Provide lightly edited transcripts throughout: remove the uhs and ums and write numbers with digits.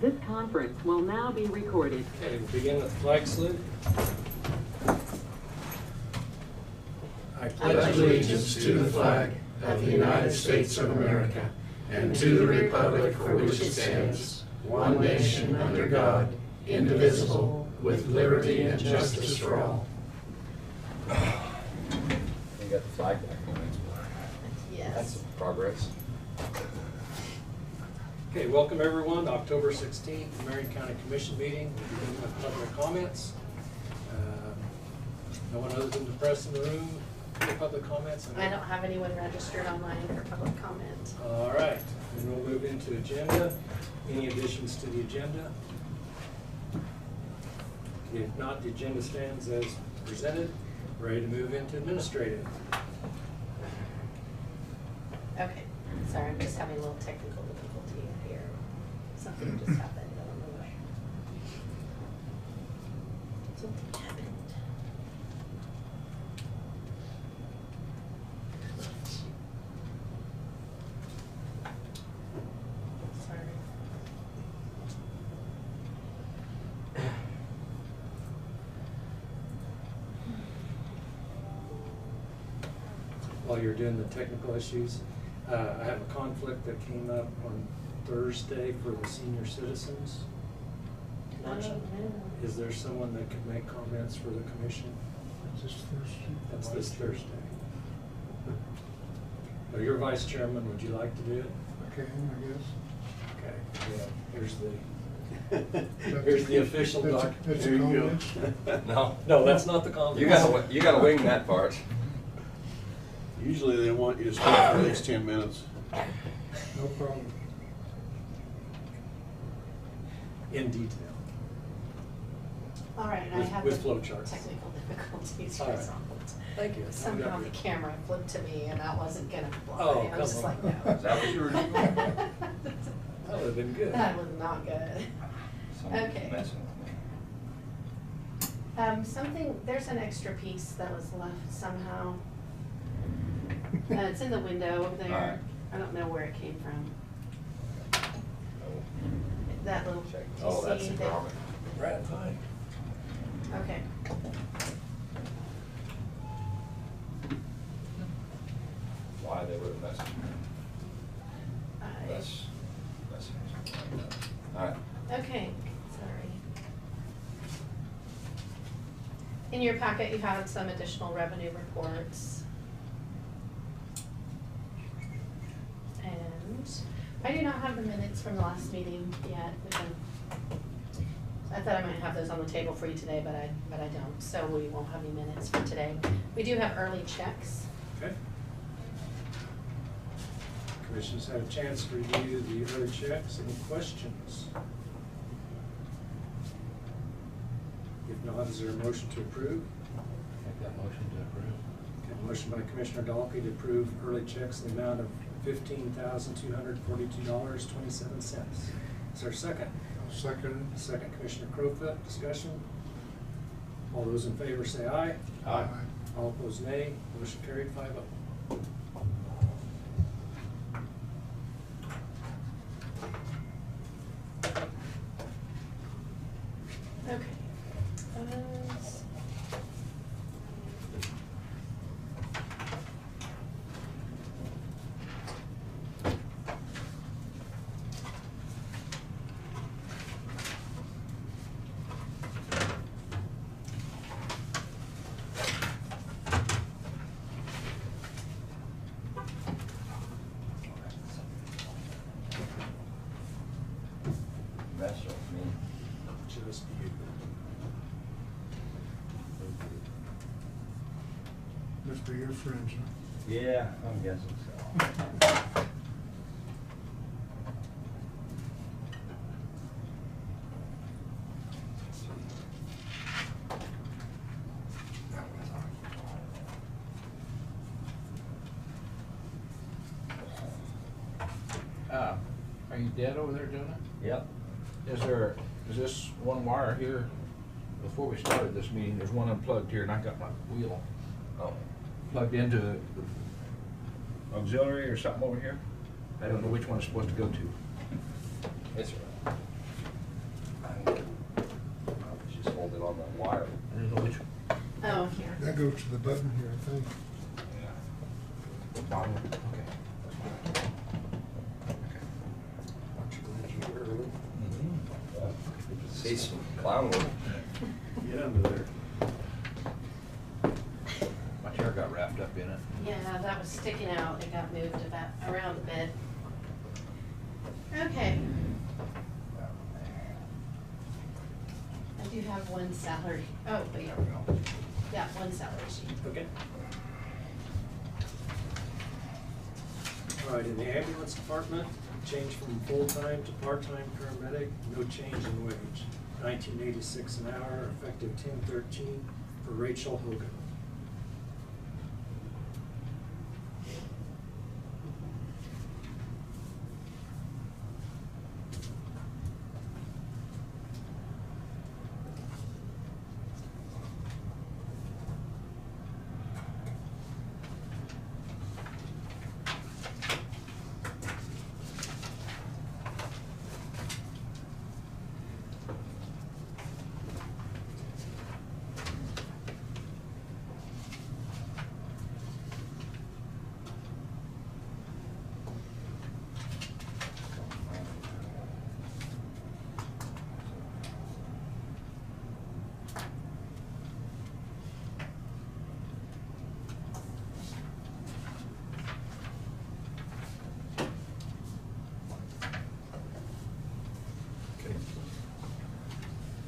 This conference will now be recorded. Okay, we'll begin with flag salute. I pledge allegiance to the flag of the United States of America and to the republic for which it stands, one nation under God, indivisible, with liberty and justice for all. You got the flag back on. Yes. That's progress. Okay, welcome everyone. October 16th, Marion County Commission meeting. We'll begin with public comments. No one other than the press in the room. Any public comments? I don't have anyone registered online for public comment. All right, and we'll move into agenda. Any additions to the agenda? If not, the agenda stands as presented. Ready to move into administrative. Okay, sorry, I'm just having a little technical difficulty here. Something just happened, I don't know what. Something happened. Sorry. While you're doing the technical issues, I have a conflict that came up on Thursday for the senior citizens. luncheon. Is there someone that could make comments for the commission? This Thursday? That's this Thursday. Well, you're vice chairman, would you like to do it? Okay, I Okay, yeah, guess. here's the official doc. That's There a you go. comment? No. No, that's not the comment. You gotta wing that part. Usually they want you to speak for at least 10 minutes. No problem. In detail. All right, I With- have with the flow charts. technical difficulties All right. resolved. Thank you. Somehow the camera flipped to me and that wasn't gonna fly. Oh, I was just come like, on. no. Is that what you were doing? That would have been good. That was not good. Someone's Okay. messing with me. There's an extra piece that was left somehow. It's in the window over there. Alright. I don't know where it came from. That little, do you Oh, that's see the that? comment. Brad, fine. Okay. Why they would have messed with me. I- That's all right. Okay, sorry. In your packet, you have some additional revenue reports. And I do not have the minutes from the last meeting yet, I thought I might have those on the table for you today, but I don't, so we won't have any minutes for today. We do have early checks. Okay. Commission's had a chance to review the early checks. Any questions? If not, is there a motion to approve? Make that motion to approve. Okay, motion by Commissioner Dalkey to approve early checks in the amount of $15,242.27. Is there a second? I'll second it. Second, Commissioner Crowfoot. Discussion? All those in favor say aye. Aye. All opposed, nay. Motion carried 5-0. Okay. That's what I mean. Just you. Must be your friends, huh? Yeah, I'm guessing so. Are you dead over there doing it? Yep. Is this one wire here, before we started this meeting, there's one unplugged here and I got my wheel plugged into the auxiliary or something over here. I don't know which one it's supposed to go to. It's all right. wire. I don't know which. Oh, here. That goes to the button here, I think. Yeah. The bottom, okay. Aren't you glad you're here early? See some clown work. Get under there. My chair got wrapped up in it. Yeah, that was sticking out. It got moved about around a bit. Okay. I do have one salary. Oh, but yeah, yeah, one salary sheet. Okay. All right, in the ambulance department, change from full-time to part-time paramedic, no change in wage. $19.86 an hour, effective 10/13 for Rachel Hogan.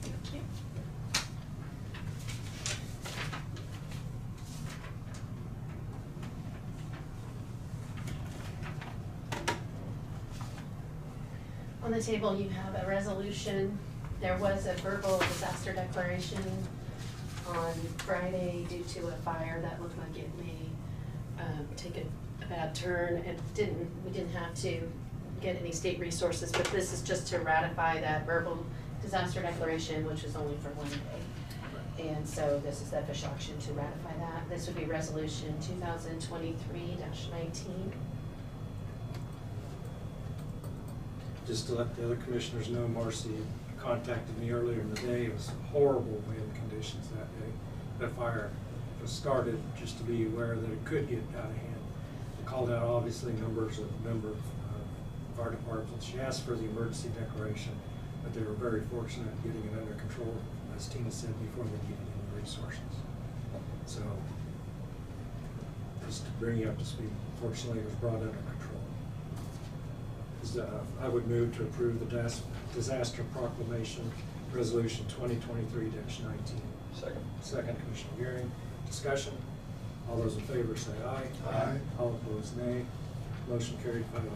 Thank you. On the table, you have a resolution. There was a verbal disaster declaration on Friday due to a fire that looked like it may take a bad turn. We didn't have to get any state resources, but this is just to ratify that verbal disaster declaration, which was only for 1 day. And so this is the official action to ratify that. This would be resolution 2023-19. Just to let the other commissioners know, Marcy contacted me earlier in the day. It was horrible wind conditions that day. The fire was started, just to be aware that it could get out of hand. I called out obviously members of fire departments. She asked for the emergency declaration, but they were very fortunate in getting it under control, as Tina said, before they needed any resources. So, just to bring you up to speed, fortunately it was brought under control. I would move to approve the disaster proclamation, resolution 2023-19. Second. Second, Commissioner Gearing. Discussion. All those in favor say aye. Aye. All opposed, nay. Motion carried 5-0.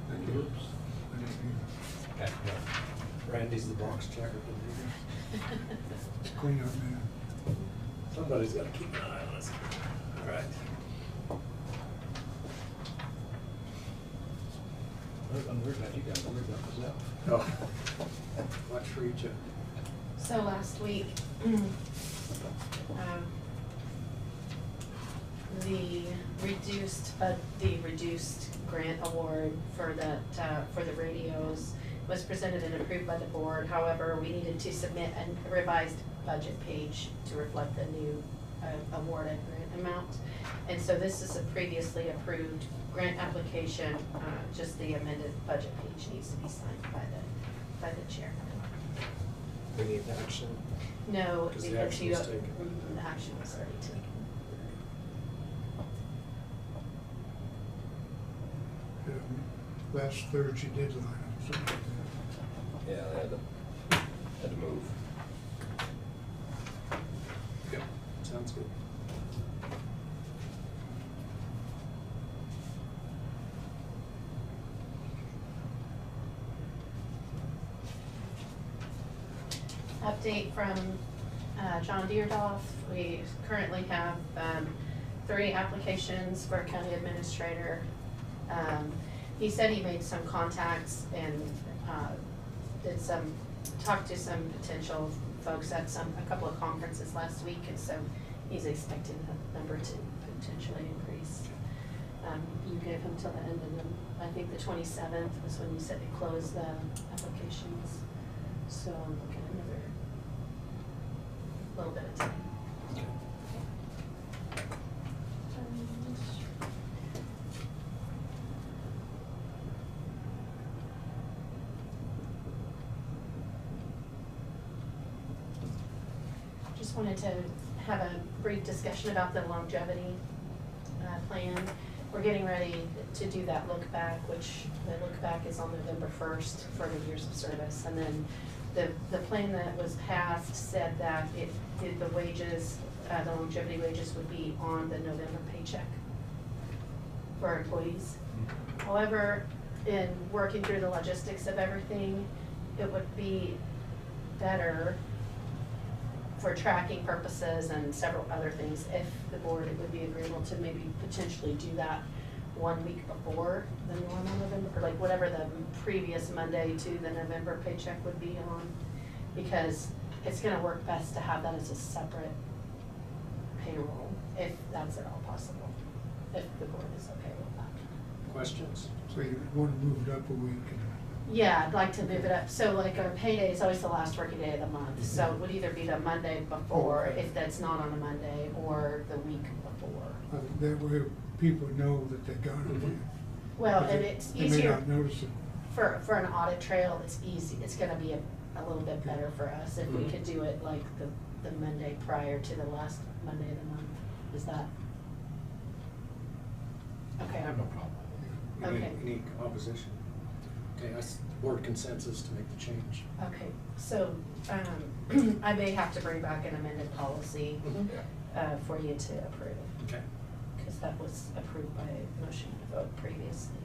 Thank you. Okay. Randy's the box checker. It's clean up, man. Somebody's got to keep an eye on us. All right. I'm worried about you guys, I'm worried about myself. Oh. Watch for each other. So last week, the reduced grant award for the radios was presented and approved by the board. However, we needed to submit a revised budget page to reflect the new awarded grant amount. And so this is a previously approved grant application, just the amended budget page needs to be signed by the chair. We need action. No, Because the because action you, was taken. the action was already taken. Last Thursday deadline, something like Yeah, they had to move. Okay, sounds good. Update from John Deerdoff. We currently have 3 applications for county administrator. He said he made some contacts and talked to some potential folks at a couple of conferences last week, and so he's expecting the number to potentially increase. You gave him till the end of I think the 27th was when you said you closed the applications. So I'm looking at another little bit of time. Okay. Just wanted to have a brief discussion about the longevity plan. We're getting ready to do that look back, which the look back is on November 1st for the years of service. And then the plan that was passed said that it did the wages, the longevity wages would be on the November paycheck for our employees. However, in working through the logistics of everything, it would be better for tracking purposes and several other things if the board would be agreeable to maybe potentially do that 1 week before the normal November, or like whatever the previous Monday to the November paycheck would be on, because it's gonna work best to have that as a separate payroll, if that's at all possible, if the board is okay with that. Questions? So you want to move it up a week? Yeah, I'd like to move it up, so like our payday is always the last working day of the month, so it would either be the Monday before, Okay. if that's not on a Monday, or the week before. That way people know that they got it. Mhm. Well, and it's They may easier not notice it. for an audit trail, it's easy, it's gonna be a little bit better for us if we Mhm. could do it like the Monday prior to the last Monday of the month. Is that? Okay. I have no problem. Okay. Any opposition? Okay, that's board consensus to make the change. Okay, so, I may have to bring back an amended policy, Yeah. for you to approve, Okay. because that was approved by motion and vote previously.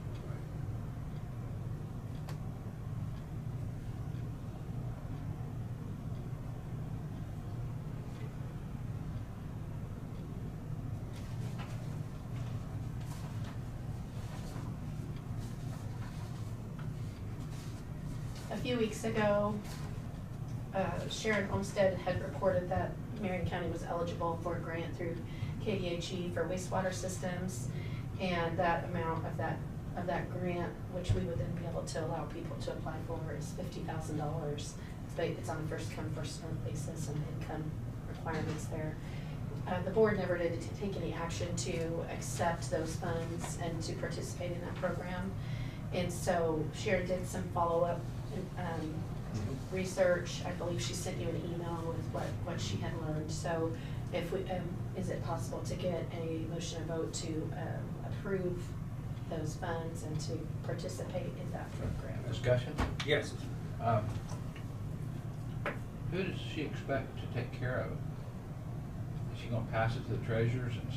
A few weeks ago, Sharon Olmsted had reported that Marion County was eligible for a grant through KDHE for wastewater systems, and that amount of that grant, which we would then be able to allow people to apply for, is $50,000. It's on a first come, first served basis and income requirements there. The board never did take any action to accept those funds and to participate in that program. And so Sharon did some follow-up research. I believe she sent you an email with what she had learned. So if we, is it possible to get a motion and vote to approve those funds and to participate in that program? Discussion? Yes. Who does she expect to take care of it? Is she gonna pass it to the treasurer's and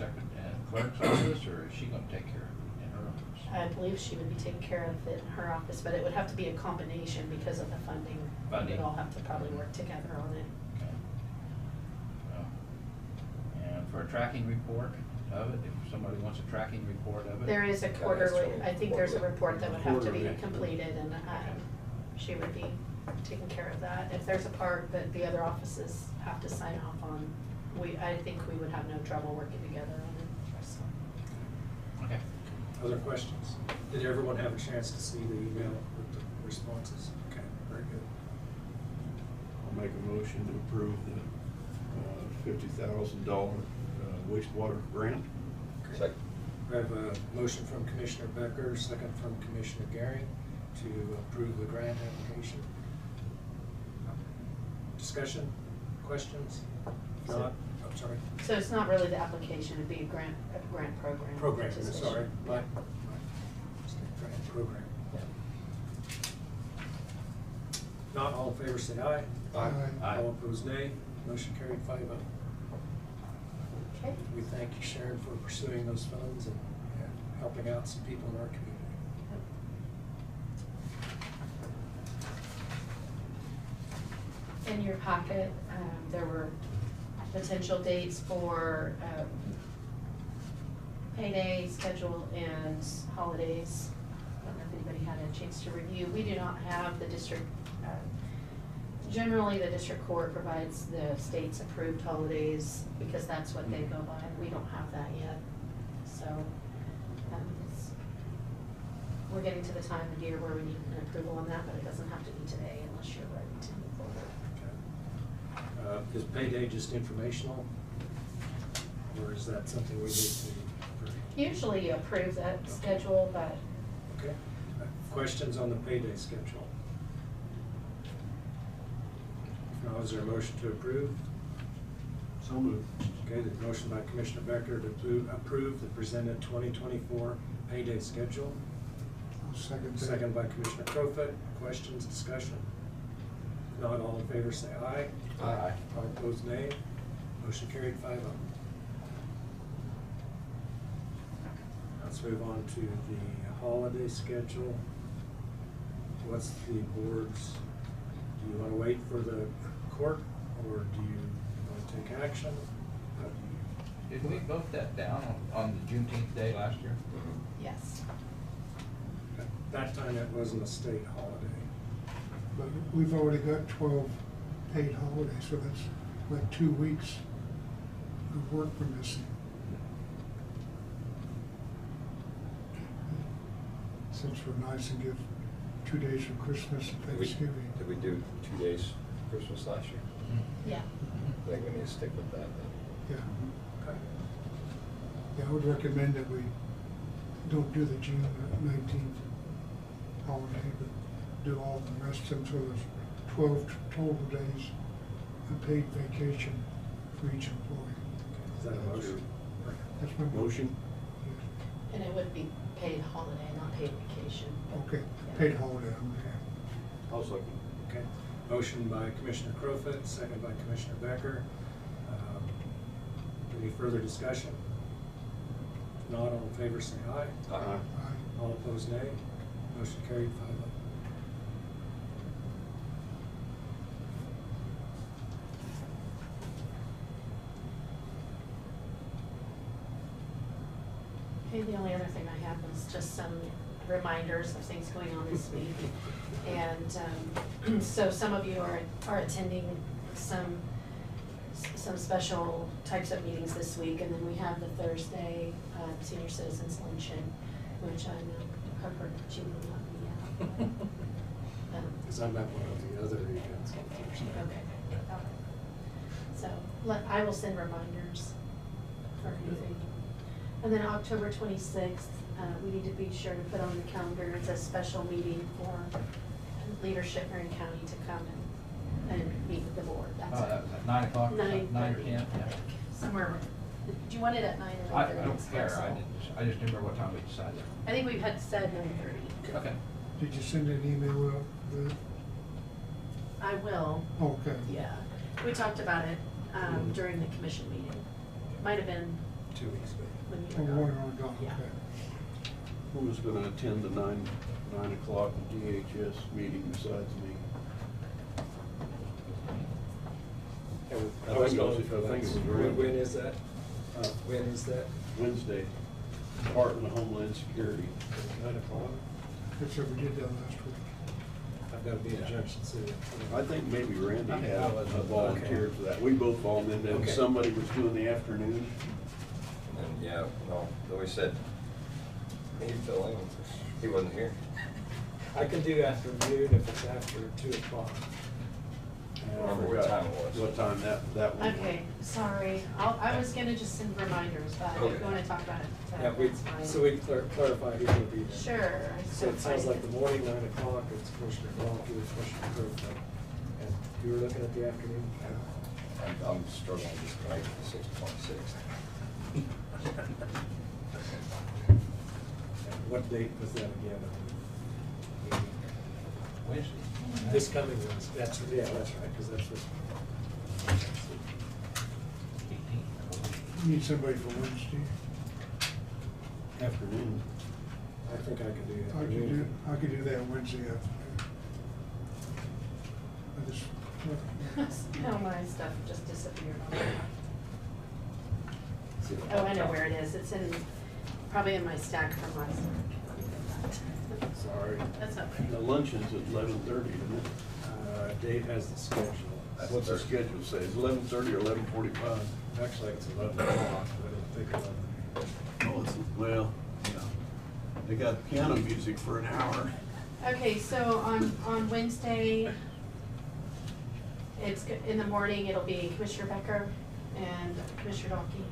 clerk's office, or is she gonna take care of it in her office? I believe she would be taking care of it in her office, but it would have to be a combination because of the funding. Funding. We'd all have to probably work together on it. Okay. Well, and for a tracking report of it, if somebody wants a tracking report of it? There is a quarterly, I think there's a Quarterly. report that would have to be Quarterly. completed, and she would be taking care of that. If there's a part that the other offices have to sign off on, I think we would have no trouble working together on it. So. Okay. Other questions? Did everyone have a chance to see the email with the responses? Okay, very good. I'll make a motion to approve the $50,000 wastewater grant. Okay. Second. We have a motion from Commissioner Becker, second from Commissioner Gary to approve the grant application. Discussion, questions? If not, I'm sorry. So it's not really the application, it'd be a grant program. Program, participation. sorry. Yeah. Grant program. Not all in favor, say aye. Aye. Aye. All opposed, nay. Motion carried 5-0. Okay. We thank you, Sharon, for pursuing those funds and helping out some people in our community. In your pocket, there were potential dates for payday schedule and holidays. I don't know if anybody had a chance to review. We do not have the district, generally the district court provides the state's approved holidays because that's what they go by. We don't have that yet. So we're getting to the time of year where we need an approval on that, but it doesn't have to be today unless you're ready to move forward. Okay. Is payday just informational? Or is that something we need to? Usually you approve that schedule, but Okay. Questions on the payday schedule? If not, is there a motion to approve? So moved. Okay, the motion by Commissioner Becker to approve the presented 2024 payday schedule. I'll second that. Second by Commissioner Crowfoot. Questions, discussion? If not, all in favor say aye. Aye. All opposed, nay. Motion carried 5-0. Let's move on to the holiday schedule. What's the board's, do you want to wait for the court, or do you want to take action? How do you? Did we vote that down on the Juneteenth day last year? yes. At that time, it wasn't a state holiday. But we've already got 12 paid holidays, so that's like 2 weeks of work we're missing. Since we're nice and give 2 days for Christmas and Thanksgiving. Did we do 2 days Christmas last year? Yeah. I think we need to stick with that then. Yeah. Okay. Yeah, I would recommend that we don't do the June 19th holiday, but do all the rest of them, so there's 12 total days of paid vacation for each employee. Is that a motion? That's my Motion? And it would be paid holiday, not paid vacation. Okay, Yeah. paid holiday, I'm there. I'll second. Okay. Motion by Commissioner Crowfoot, second by Commissioner Becker. Any further discussion? If not, all in favor say aye. Aye. Aye. All opposed, nay. Motion carried 5-0. Okay, the only other thing I had was just some reminders of things going on this week. And so some of you are attending some special types of meetings this week. And then we have the Thursday Senior Citizens Luncheon, which I know I've heard that you will not be at. Because I'm at one of the other events on Thursday. Okay. So I will send reminders for anything. And then October 26th, we need to be sure to put on the calendar, it's a special meeting for leadership in Marion County to come and meet with the board. Oh, That's that was at 9 o'clock, 9 or 10? 9:30, Yeah. Somewhere, do you want it at 9 or 9:30? I don't care, I just didn't remember what time we decided. I think we've had said 9:30. Okay. Did you send an email out? I will, Okay. yeah. We talked about it during the commission meeting. Might have been 2 weeks ago. when you Oh, were one gone. on gone, Yeah. okay. Who was gonna attend the 9 o'clock DHS meeting besides me? I was going I for think that. it was Randy. When is that? When is that? Wednesday, Department of Homeland Security. 9 o'clock? That's what we did that last week. I've got to be in Junction City. I think maybe Randy I think had I was. a volunteer for that. We both volunteered, and Okay. somebody was doing the afternoon. And yeah, well, then we said, he fill in, he wasn't here. I can do afternoon if it's after 2 o'clock. And I Remember what forgot time it was. What time that one was. Okay, sorry. I was gonna just send reminders, but if you Okay. wanna talk about it, Yeah, that's fine. so we clarify who's going to be there. Sure. I So still it sounds find like it. the morning, 9 o'clock, it's Commissioner Gronk, with Commissioner Crowfoot. And you were looking at the afternoon? I'm struggling to disconnect the 6:26. And what date was that again? Wednesday. This coming Wednesday, that's right, because that's what. 18th. Need somebody for Wednesday. Afternoon. I think I can do that. I could do that Wednesday afternoon. I just, No, my stuff just disappeared on me. Oh, I know where it is. It's in, probably in my stack from last week. Sorry. That's okay. The luncheon's at 11:30, isn't it? Dave has the schedule. What's the schedule say? Is 11:30 or 11:45? Actually, it's 11 o'clock, but I don't think 11. Oh, it's, well, yeah. They got piano music for an hour. Okay, so on Wednesday, in the morning, it'll be Commissioner Becker and Commissioner Donkey.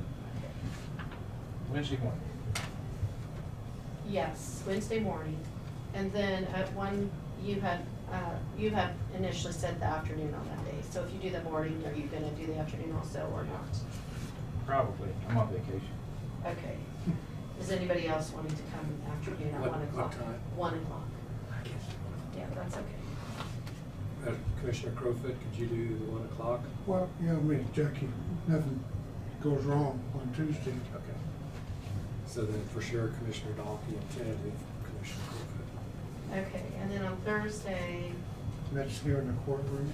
Wednesday morning. Yes, Wednesday morning. And then at one, you had initially said the afternoon on that day. So if you do the morning, are you gonna do the afternoon also or not? Probably. I'm on vacation. Okay. Is anybody else wanting to come afternoon at What- 1 o'clock? what time? 1 o'clock. I can't do Yeah, that's okay. it. Commissioner Crowfoot, could you do the 1 o'clock? well, yeah, I mean, Jackie, nothing goes wrong on Tuesday. Okay. So then for sure Commissioner Donkey and tentative Commissioner Crowfoot. Okay, and then on Thursday, That's here in the courtroom.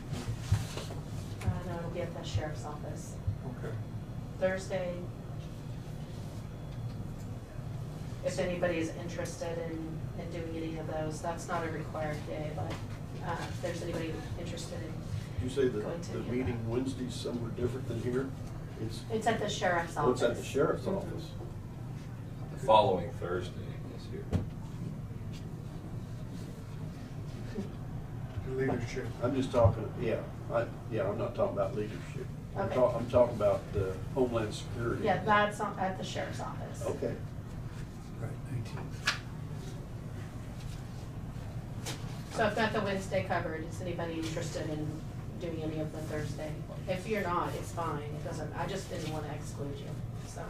no, it'll be at the sheriff's office. Okay. Thursday, if anybody is interested in doing any of those, that's not a required day, but if there's anybody interested in, You say the Going to the get meeting that. Wednesday's somewhere different than here? it's at the sheriff's Oh, office. it's at the sheriff's Mhm. office. The following Thursday is here. The leadership. I'm just talking, I'm not talking about leadership. Okay. I'm talking about the Homeland Security. Yeah, that's at the sheriff's office. Okay. Right, 19th. So I've got the Wednesday covered. Is anybody interested in doing any of the Thursday? If you're not, it's fine. It doesn't, I just didn't want to exclude you, so.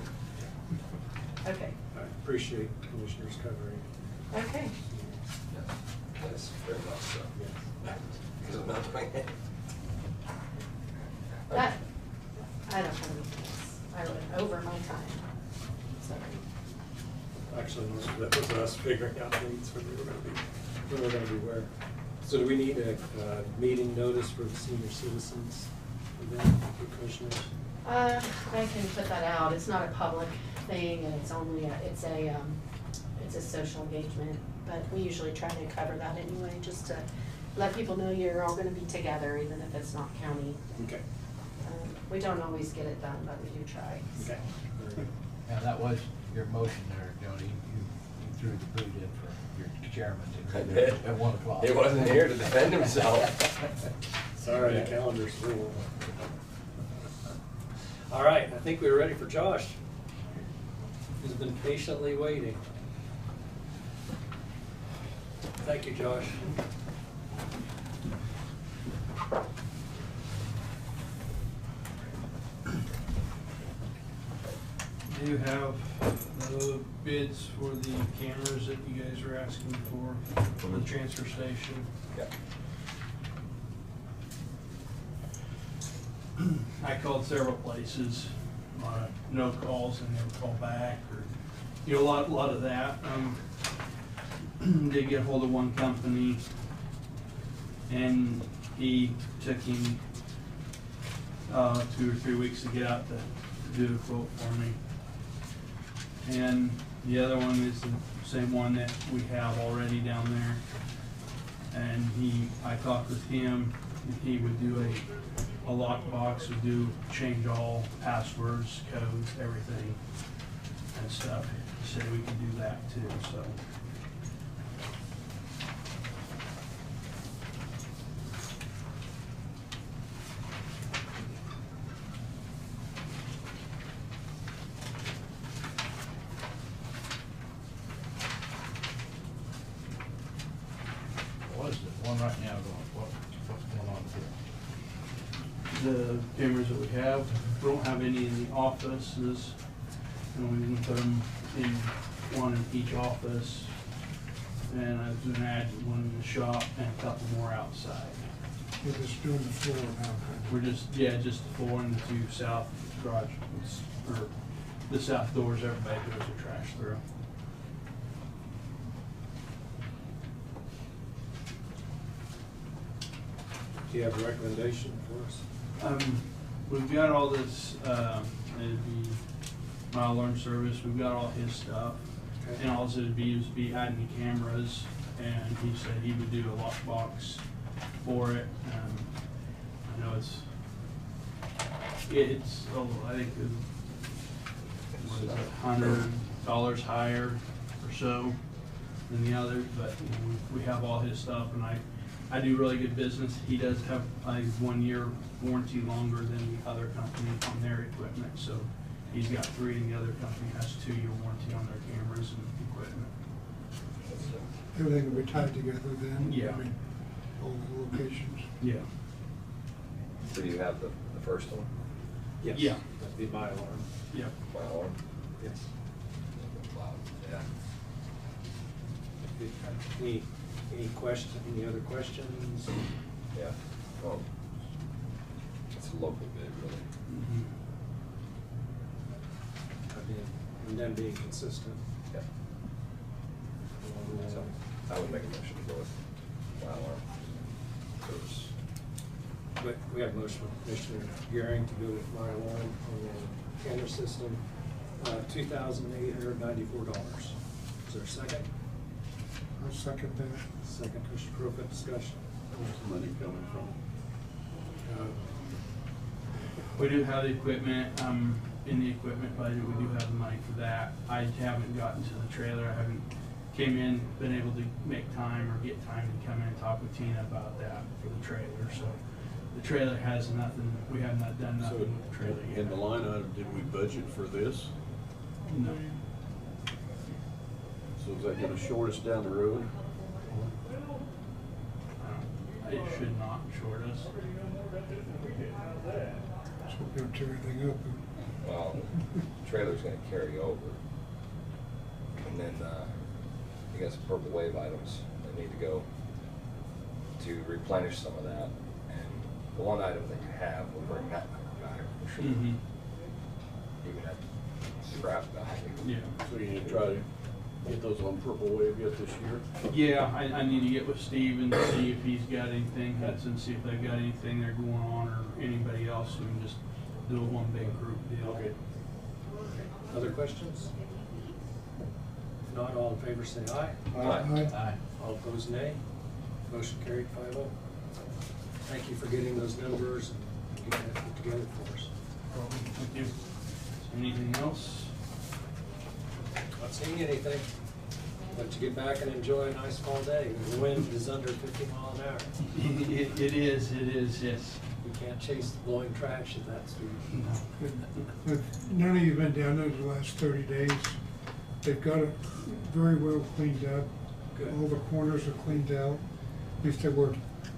Okay, I appreciate Commissioners covering. okay. Yes, very much so. Yes. Because I'm not doing it. That, I don't have anything else. I went over my time. Sorry. Actually, most of that was us figuring out dates when we were gonna be where. So do we need a meeting notice for the senior citizens event for commissioners? I can put that out. It's not a public thing and it's only, it's a social engagement. But we usually try to cover that anyway, just to let people know you're all gonna be together, even if it's not county. Okay, We don't always get it done, but we do try. okay. Very good. Now, that was your motion there, Jody. You threw the boot in for your chairman I to did. at 1 o'clock. He wasn't here to defend himself. Sorry, the calendar's full. All right, I think we're ready for Josh, who's been patiently waiting. Thank you, Josh. Do you have the bids for the cameras that you guys were asking for the transfer station? Yeah. I called several places, no calls and never called back, or, you know, a lot of that. Did get a hold of one company, and he took him 2 or 3 weeks to get out to do a quote for me. And the other one is the same one that we have already down there. And I talked with him, and he would do a lockbox, would change all passwords, codes, everything and stuff. He said we could do that too, so. What is the one right now going, what's going on here? The cameras that we have, we don't have any in the offices, and we can put them in one in each office. and I was gonna add one in the shop and a couple more outside. We're just doing the floor now. We're just the 4 and the 2 south garage, or the south doors everybody goes their trash through. Do you have a recommendation for us? We've got all this, it'd be my alarm service, we've got all his stuff. Okay. And also it'd be adding the cameras, and he said he would do a lockbox for it. I know it's, I think what is it, $100 higher or so than the other, but you know, we have all his stuff, and I do really good business. He does have a 1-year warranty longer than the other company on their equipment, so he's got 3 and the other company has 2-year warranty on their cameras and equipment. Everything will be tied together then? Yeah. I mean, all the locations. Yeah. So you have the first one? Yes. Yeah. That'd be my alarm. Yeah. My alarm? Yes. Wow, yeah. Any other questions? Yeah, well, it's a local bid, really. Mhm. And then being consistent. Yeah. So I would make a motion to go with my alarm service. But we have a motion from Commissioner Gearing to go with my alarm on the camera system, $2,894. Is there a second? I'll second that. Second, Commissioner Crowfoot, discussion. Where's the money coming from? We do have the equipment, in the equipment budget, we do have the money for that. I haven't gotten to the trailer, I haven't came in, been able to make time or get time to come in and talk with Tina about that for the trailer, so. The trailer has nothing, we have not done So, nothing with the trailer yet. in the line item, did we budget for this? No. So is that gonna short us down the road? It should not short us. So we're gonna tear everything up. Well, the trailer's gonna carry over. And then, you got some purple wave items that need to go to replenish some of that. And the one item that you have, we'll bring that back for sure. Mhm. Even at scrap value. Yeah. So you need to try to get those on purple wave yet this year? Yeah, I need to get with Steve and see if he's got anything, Hudson, see if they've got anything they're going on, or anybody else, we can just do a one big group deal. Okay. Other questions? If not, all in favor say aye. Aye. Aye. All opposed, nay. Motion carried 5-0. Thank you for getting those numbers and getting that put together for us. Thank you. Anything else? Not seeing anything. Let you get back and enjoy a nice fall day. The wind is under 50 miles an hour. It is, yes. You can't chase the blowing trash at that speed. If none of you have been down there the last 30 days, they've got it very well cleaned up. Good. All the corners are cleaned out. At least they were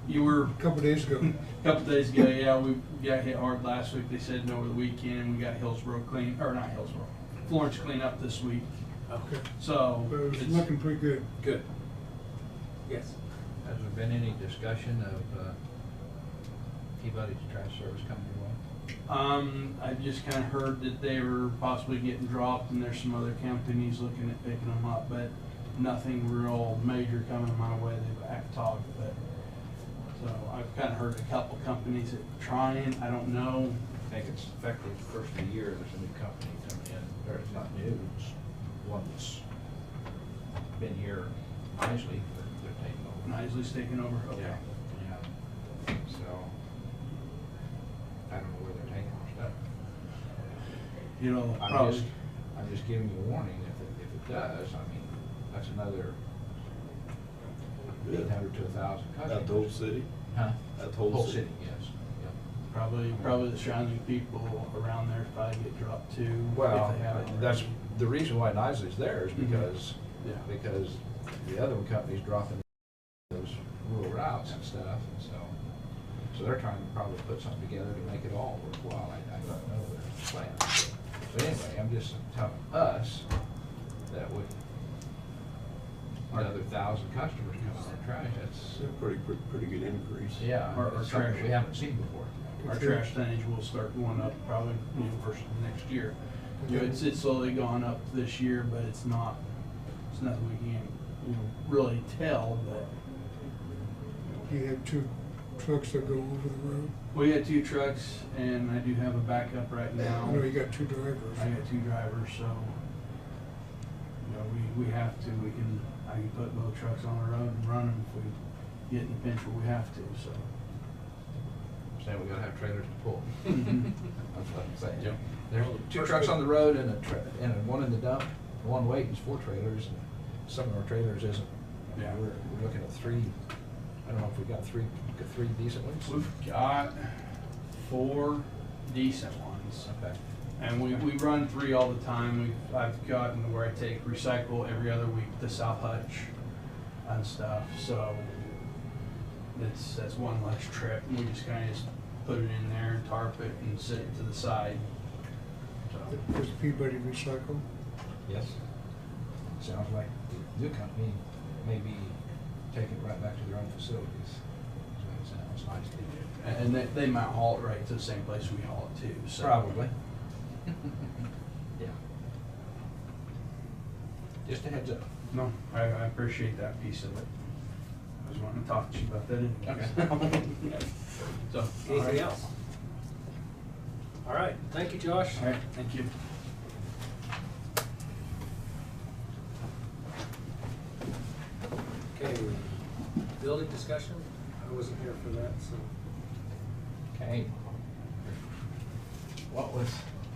You were a couple days ago. a couple days ago, yeah, we got hit hard last week. They said over the weekend, we got Hillsborough clean, or not Hillsborough, Florence clean up this week. Okay, So. But it was it's- looking pretty good. good. Yes. Has there been any discussion of Peabody's trash service coming your way? I just kinda heard that they were possibly getting dropped, and there's some other companies looking at picking them up, but nothing real major coming my way. They've talked, but, so I've kinda heard a couple companies that are trying, I don't know. I think it's effective the first of the year, there's a new company coming in, or it's not new, it's one that's been here nicely, but they're taking over. Nisley's taking over, okay. Yeah. So, I don't know where they're taking our stuff. You know, I'm probably, just giving you a warning, if it does, I mean, that's another 800 to 1,000 customers. At the whole city? Huh? At the whole city? Yes. Yep. probably the surrounding people around there probably get dropped too. Well, if they have it. that's the reason why Nisley's there is Mhm. because, because the other company's dropping those rural routes and stuff, and so they're trying to probably put something together to make it all worthwhile. I don't know their plans. But anyway, I'm just telling us that we, another 1,000 customers coming on trash, It's that's, a pretty good increase. yeah, Our it's something trash- we haven't seen before. Our trash tonnage will start going up probably, first of next year. It's slowly gone up this year, but it's nothing we can't, really tell, but. You have 2 trucks that go over the road. We got 2 trucks and I do have a backup right now. I know you got 2 drivers. I got 2 drivers, so, we have to, I can put both trucks on the road and run them if we get in a pinch where we have to, so. Saying we gotta have trailers to pull. Mhm. That's what I'm saying. Yep. There's 2 trucks on the road and and one in the dump, one waiting is 4 trailers. And some of our trailers isn't. Yeah. We're looking at 3, I don't know if we got 3 decent ones. We've got 4 decent ones. Okay. And we run 3 all the time. I've gotten where I take recycle every other week to South Hutch and stuff, so that's one less trip. We just kinda just put it in there, tarp it, and sit it to the side. So, Does Peabody recycle? Yes. Sounds like the new company may be taking it right back to their own facilities. So it sounds nice. and they might haul it right to the same place we haul it to, so. Probably. Yeah. Just a heads up. No, I appreciate that piece of it. I was wanting to talk to you about that anyway. So, all Anything right. else? All right, thank you, Josh. All right, thank you. Okay, building discussion? I wasn't here for that, so. Okay. What was,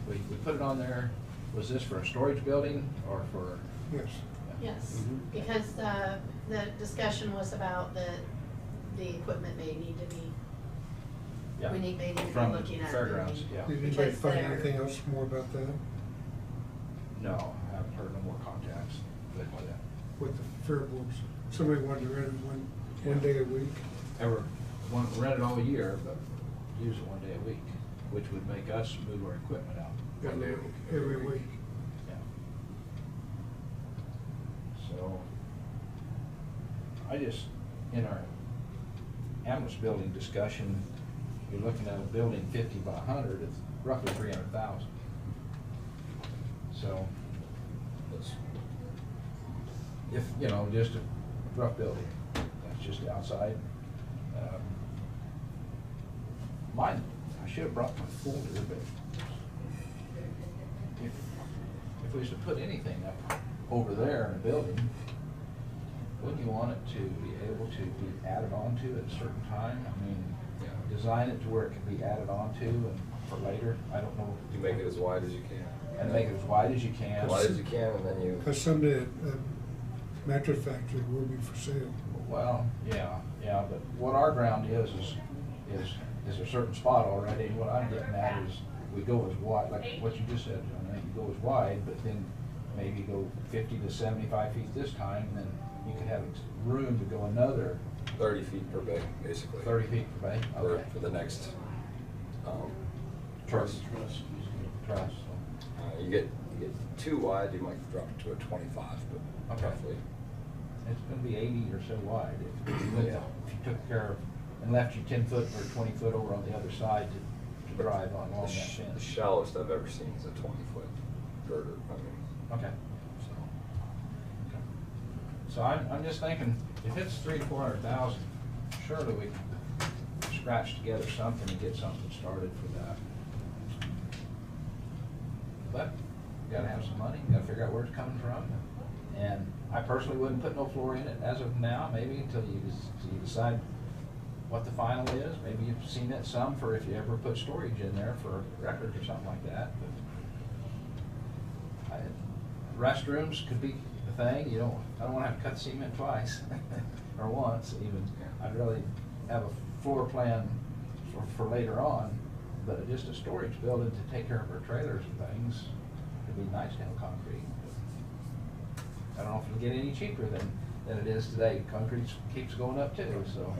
we put it on there, was this for a storage building or for? Yes. Yes, Mhm. because the discussion was about the equipment may need to be, Yeah. we may need to be From looking at fairgrounds, moving. yeah. Did anybody Because find they're- anything else more about that? No, I haven't heard no more contacts with that. With the fair boards? Somebody wanted to rent it one day a week? Ever, rent it all year, but use it one day a week, which would make us move our equipment out. One day a week. Every week. Yeah. So, I just, in our ambulance building discussion, you're looking at a building 50 by 100, it's roughly 300,000. So, That's- if, just a rough building, that's just the outside. Mine, I should have brought my folder, but if we was to put anything up over there in a building, wouldn't you want it to be able to be added onto at a certain time? I mean, design it to where it can be added onto and for later, I don't know. You make it as wide as you can. And make it as wide as you can. As wide as you can, and then you, Because someday that mattress factory will be for sale. Well, yeah, but what our ground is a certain spot already. What I'm getting at is we go as wide, like what you just said, John, you go as wide, but then maybe go 50 to 75 feet this time, and then you could have room to go another 30 feet per bay, basically. 30 feet per bay. Okay. For the next, Truss. Trust. Truss. you get too wide, you might drop it to a 25, but Okay. roughly. It's gonna be 80 or so wide if you Yeah. took care of, and left you 10 foot or 20 foot over on the other side to drive on along that The fence. shallowest I've ever seen is a 20-foot girder, I mean, Okay. so. So I'm just thinking, if it's 300,000 to 400,000, surely we can scratch together something and get something started for that. But you gotta have some money, you gotta figure out where it's coming from. And I personally wouldn't put no floor in it as of now, maybe until you decide what the final is. Maybe you've seen it some for if you ever put storage in there for records or something like that. But restrooms could be the thing. I don't wanna have to cut cement twice, or once even. I'd really have a floor plan for later on, but just a storage building to take care of our trailers and things, it'd be nice to have concrete. I don't know if it'll get any cheaper than it is today. Concrete keeps going up too, so.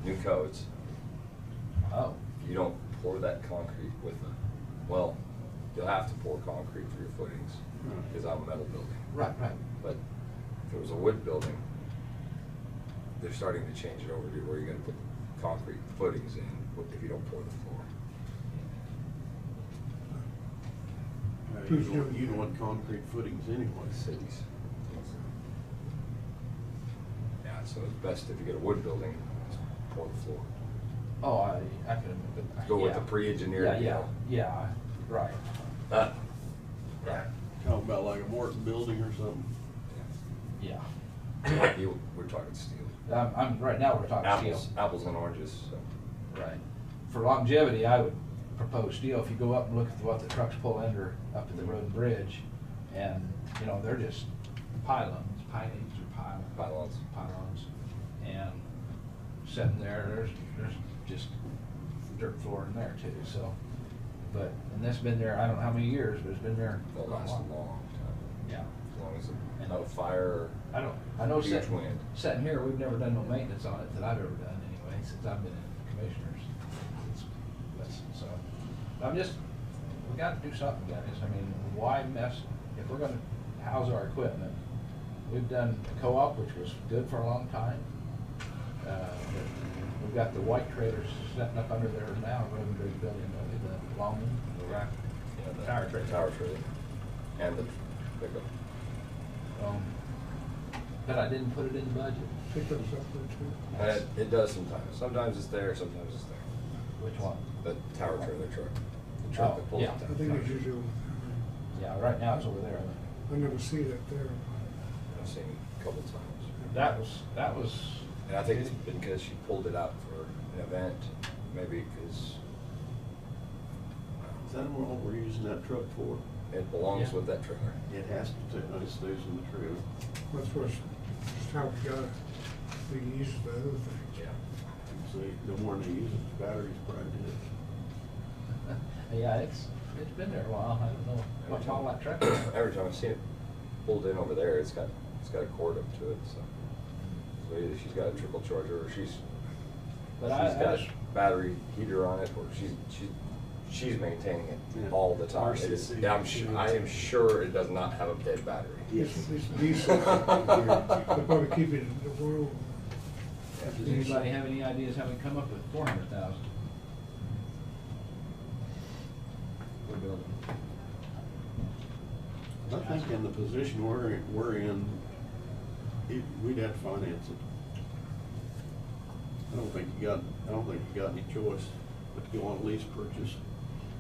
New codes, Oh, you don't pour that concrete with the you'll have to pour concrete for your footings, because I'm a metal building. Right, right. But if it was a wood building, they're starting to change it over to where you're gonna put concrete footings in if you don't pour the floor. You don't want concrete footings anyway. Cities. Yeah, so it's best if you get a wood building, just pour the floor. Oh, I can. Go with yeah. the pre-engineered Yeah, deal. yeah, right. Right. Talking about like a Morton building or something. Yeah. We're talking steel. Right now, we're talking Apples, steel. apples and oranges, so. Right. For longevity, I would propose steel. If you go up and look at what the trucks pull under up at the road and bridge, and, you know, they're just pylons, Pylons. and sitting there, there's just dirt floor in there too, so. But, and that's been there, I don't know how many years, but it's been there. They'll last a long time. Yeah. As long as it's not a fire. I know Huge sitting, wind. sitting here, we've never done no maintenance on it that I've ever done anyway, since I've been in commissioners. So, I'm just, we gotta do something, guys. I mean, why mess, if we're gonna house our equipment, we've done a co-op, which was good for a long time. We've got the white trailers setting up under there now, Road and Bridge building, the long one, the rack, Yeah, the tower trailer. Tower trailer. And the pickup. But I didn't put it in the budget. Pickups up there too. And it does sometimes. Sometimes it's there, sometimes it's there. Which one? The tower trailer truck. The truck that pulls yeah. it I down. think it's usually over Yeah, right now it's over there. there. I never see that there. I've seen it a couple times. That was. And I think it's because she pulled it out for an event, maybe because Is that what we're using that truck for? it belongs Yeah. with that trailer. It has to, it stays in the trailer. That's what's, just how we got it. We can use it for other things. Yeah. So the more they use it, the batteries probably did. Yeah, it's been there a while. I don't know what's all that truck is. Every time I've seen it pulled in over there, it's got a cord up to it, so either she's got a triple charger or she's But I got just- battery heater on it, or she's maintaining it Yeah. all the time. It is, RCC. yeah, I am sure it does not have a dead battery. It's diesel. They'll probably keep it in the world. Does anybody have any ideas how we come up with 400,000? We're building. I think in the position we're in, we'd have to finance it. I don't think you got any choice but to go on a lease purchase.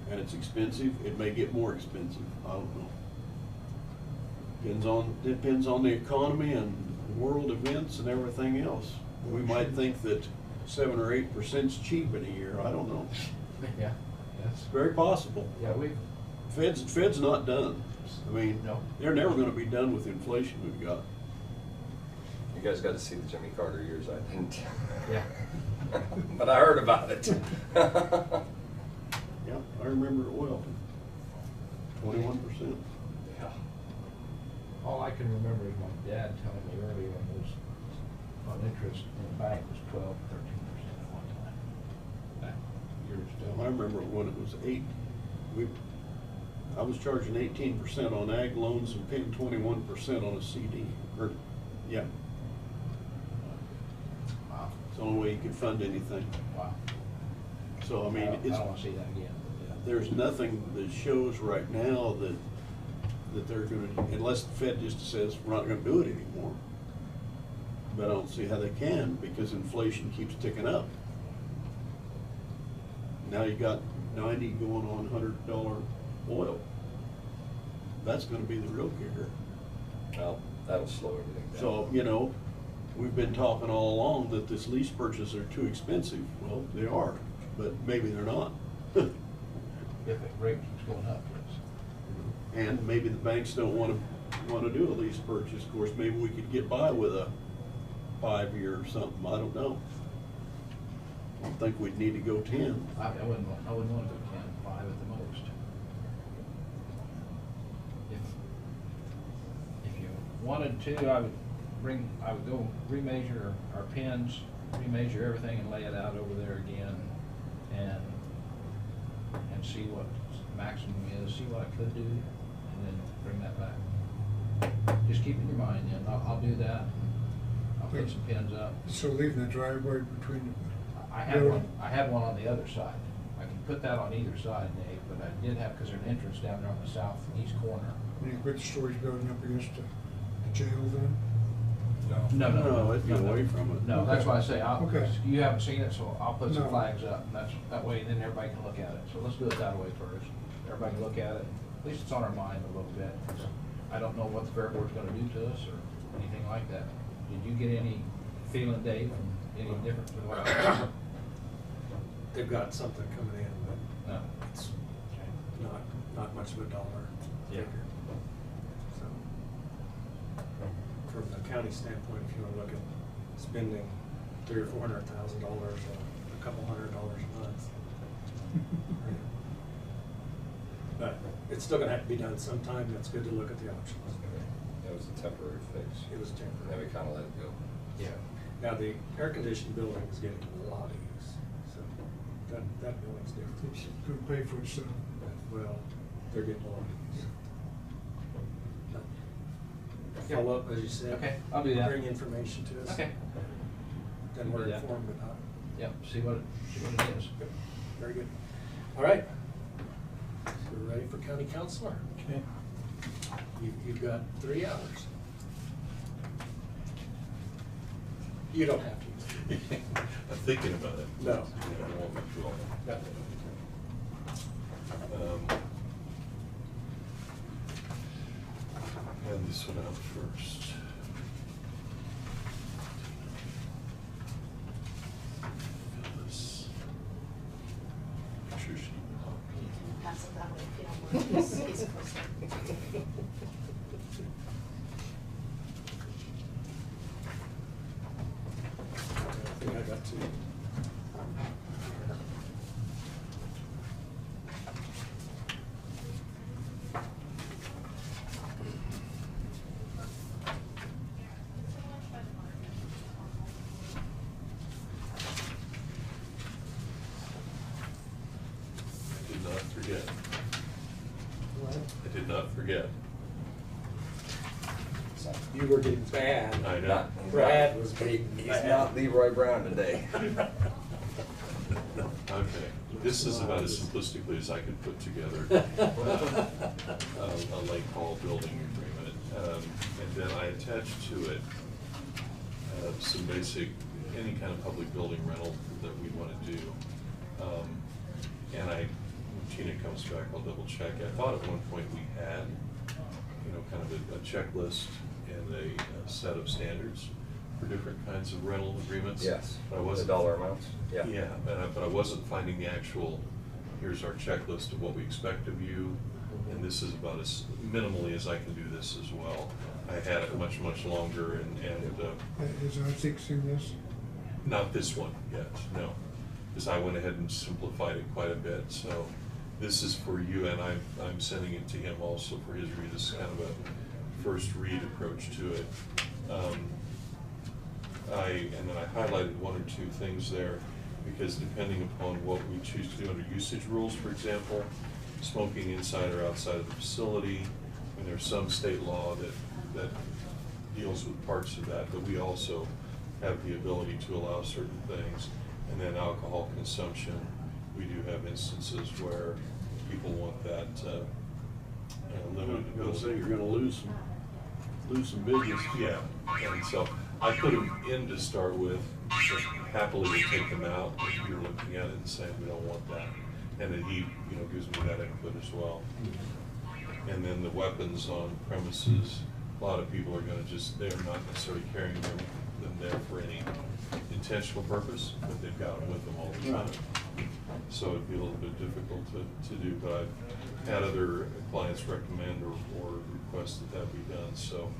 And it's expensive, it may get more expensive, I don't know. Depends on the economy and world events and everything else. We might think that 7 or 8%'s cheap in a year, I don't know. Yeah, that's, It's very possible. yeah, Fed's not done. I mean, No. they're never gonna be done with the inflation we've got. You guys got to see the Jimmy Carter years, I didn't. Yeah. But I heard about it. Yeah, I remember it well. 21%. Yeah. all I can remember is my dad telling me earlier when was on interest in the bank was 12, 13% at one time. Back years ago. I remember when it was 8, I was charging 18% on ag loans and paying 21% on a CD, or, yeah. Wow. It's the only way you could fund anything. Wow. So, I mean, I it's, don't want to see that again. Yeah. there's nothing that shows right now that they're gonna, unless the Fed just says, we're not gonna do it anymore. But I don't see how they can, because inflation keeps ticking up. Now you got 90 going on $100 oil. That's gonna be the real kicker. Well, that'll slow everything down. So, you know, we've been talking all along that this lease purchases are too expensive. Well, they are, but maybe they're not. If the rate keeps going up, yes. And maybe the banks don't wanna do a lease purchase. Of course, maybe we could get by with a 5-year or something, I don't know. I don't think we'd need to go 10. I wouldn't want to go 10, 5 at the most. If you wanted to, I would go remeasure our pins, remeasure everything and lay it out over there again and see what maximum is, see what what I could do, and then bring that back. Just keep in your mind, then, I'll do that. I'll put some pins up. So leaving the driveway between I had one on the other side. I can put that on either side, Dave, but I did have, because there's an entrance down there on the southeast corner. when you put the storage building up against the jail then? No, it'd be away from it. No, that's why I say, Okay. you haven't seen it, so I'll put some No. flags up, and that way, then everybody can look at it. So let's do it that way first. Everybody can look at it, at least it's on our mind a little bit. I don't know what the fair board's gonna do to us, or anything like that. Did you get any feeling, Dave, from any different than what I? They've got something coming in, but No. it's not much of a dollar Yeah. figure. So, from the county standpoint, if you wanna look at spending $300,000 or $400,000, a couple $100 a month. But it's still gonna have to be done sometime, and it's good to look at the options. It was a temporary fix. It was And then temporary. we kinda let it go. Yeah. Now, the air-conditioned building is getting a lot of use, so that building's different. It's gonna pay for itself. Well, they're getting a lot of use. Yeah. Follow up, as you said. Okay, I'll do that. Bring information to us. Okay. Then I'll we're do that. informed about it. Yep, see what it is. Good. Very good. All right. So we're ready for county councilor. Okay. You've got 3 hours. You don't have to. I'm thinking about it. No. I don't want to do all that. And this one out first. Phyllis. Make sure she. Pass it that way if you don't want. He's closer. I think I got 2. I did not forget. I did not forget. You were getting bad. I know. Not- Brad was getting He's bad. not Leroy Brown today. Okay, this is about as simplistically as I could put together a Lake Hall building agreement. And then I attached to it some basic, any kind of public building rental that we want to do. And when Tina comes back, I'll double check. I thought at one point we had, kind of a checklist and a set of standards for different kinds of rental agreements. Yes, But I the wasn't. dollar amounts, yeah. Yeah, but I wasn't finding the actual, here's our checklist of what we expect of you, and this is about as minimally as I can do this as well. I had it much, much longer and Is R6 in this? not this one yet, no. Because I went ahead and simplified it quite a bit, so this is for you, and I'm sending it to him also for his read. This is kind of a first read approach to it. And then I highlighted 1 or 2 things there, because depending upon what we choose to do under usage rules, for example, smoking inside or outside of the facility, and there's some state law that deals with parts of that, but we also have the ability to allow certain things. And then alcohol consumption, we do have instances where people want that limited. I'm gonna say you're gonna lose some business. Yeah, and so I put them in to start with, so happily we take them out if you're looking at it and saying we don't want that. And then he, gives me that input as well. And then the weapons on premises, a lot of people are gonna they're not necessarily carrying them there for any intentional purpose, but they've got them with them all the time. So it'd be a little bit difficult to do, but I've had other clients recommend or request that be done, so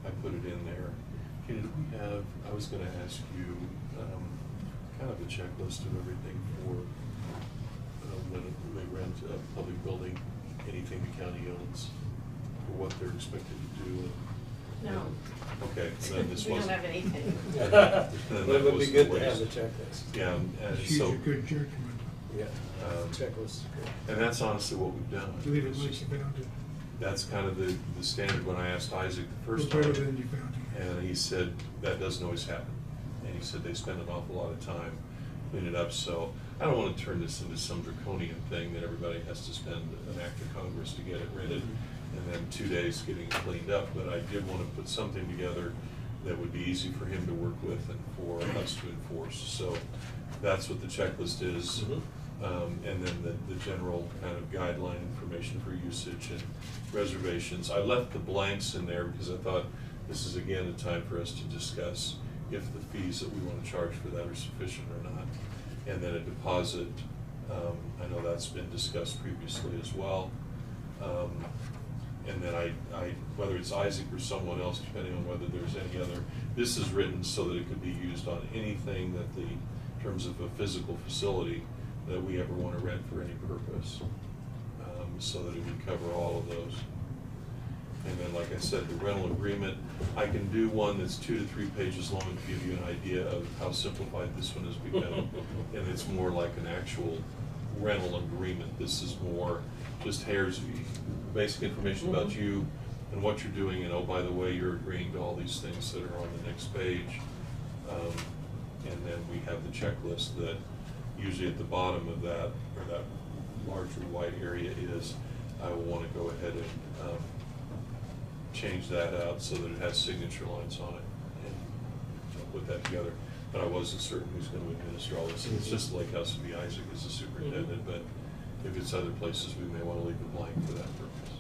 I put it in there. Okay, did we have, I was gonna ask you, kind of a checklist of everything for when they rent a public building, anything the county owns, for what they're expected to do. No. Okay, and then this We don't wasn't. have anything. Then But it that would was be the good to have the waste. checklist. Yeah, and Use so. a good judgment. Yeah, Um, checklist. And that's honestly what we've done. I believe it makes you found it. That's kind of the standard when I asked Isaac the first Better time. than you found it. And he said that doesn't always happen. And he said they spend an awful lot of time cleaning it up. So I don't want to turn this into some draconian thing that everybody has to spend an act of Congress to get it rented and then 2 days getting it cleaned up. But I did want to put something together that would be easy for him to work with and for us to enforce. So that's what the checklist is. And then the general kind of guideline information for usage and reservations. I left the blanks in there because I thought this is again a time for us to discuss if the fees that we want to charge for that are sufficient or not. And then a deposit, I know that's been discussed previously as well. And then I, whether it's Isaac or someone else, depending on whether there's any other, this is written so that it could be used on anything that in terms of a physical facility that we ever want to rent for any purpose, so that it would cover all of those. And then, like I said, the rental agreement, I can do one that's 2 to 3 pages long to give you an idea of how simplified this one has become. And it's more like an actual rental agreement. This is more just basic information about you and what you're doing, and oh, by the way, you're agreeing to all these things that are on the next page. And then we have the checklist that usually at the bottom of that, or that larger white area is, I will want to go ahead and change that out so that it has signature lines on it, and I'll put that together. But I wasn't certain who's going to administer all this. And it's just Lake House to be Isaac as the superintendent, but if it's other places, we may want to leave it blank for that purpose.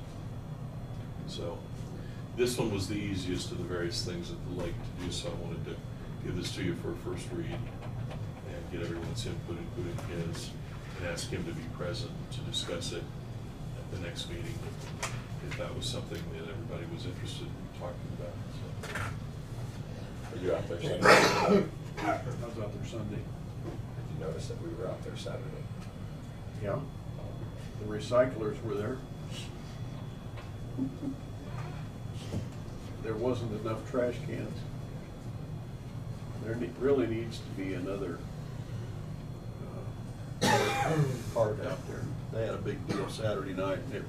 So this one was the easiest of the various things at the lake to do, so I wanted to give this to you for a first read and get everyone's input, including his, and ask him to be present to discuss it at the next meeting, if that was something that everybody was interested in talking about. So. Are you out there Sunday? I was out there Sunday. Did you notice that we were out there Saturday? Yeah. The recyclers were there. There wasn't enough trash cans. There really needs to be another cart out there. They had a big deal Saturday night, and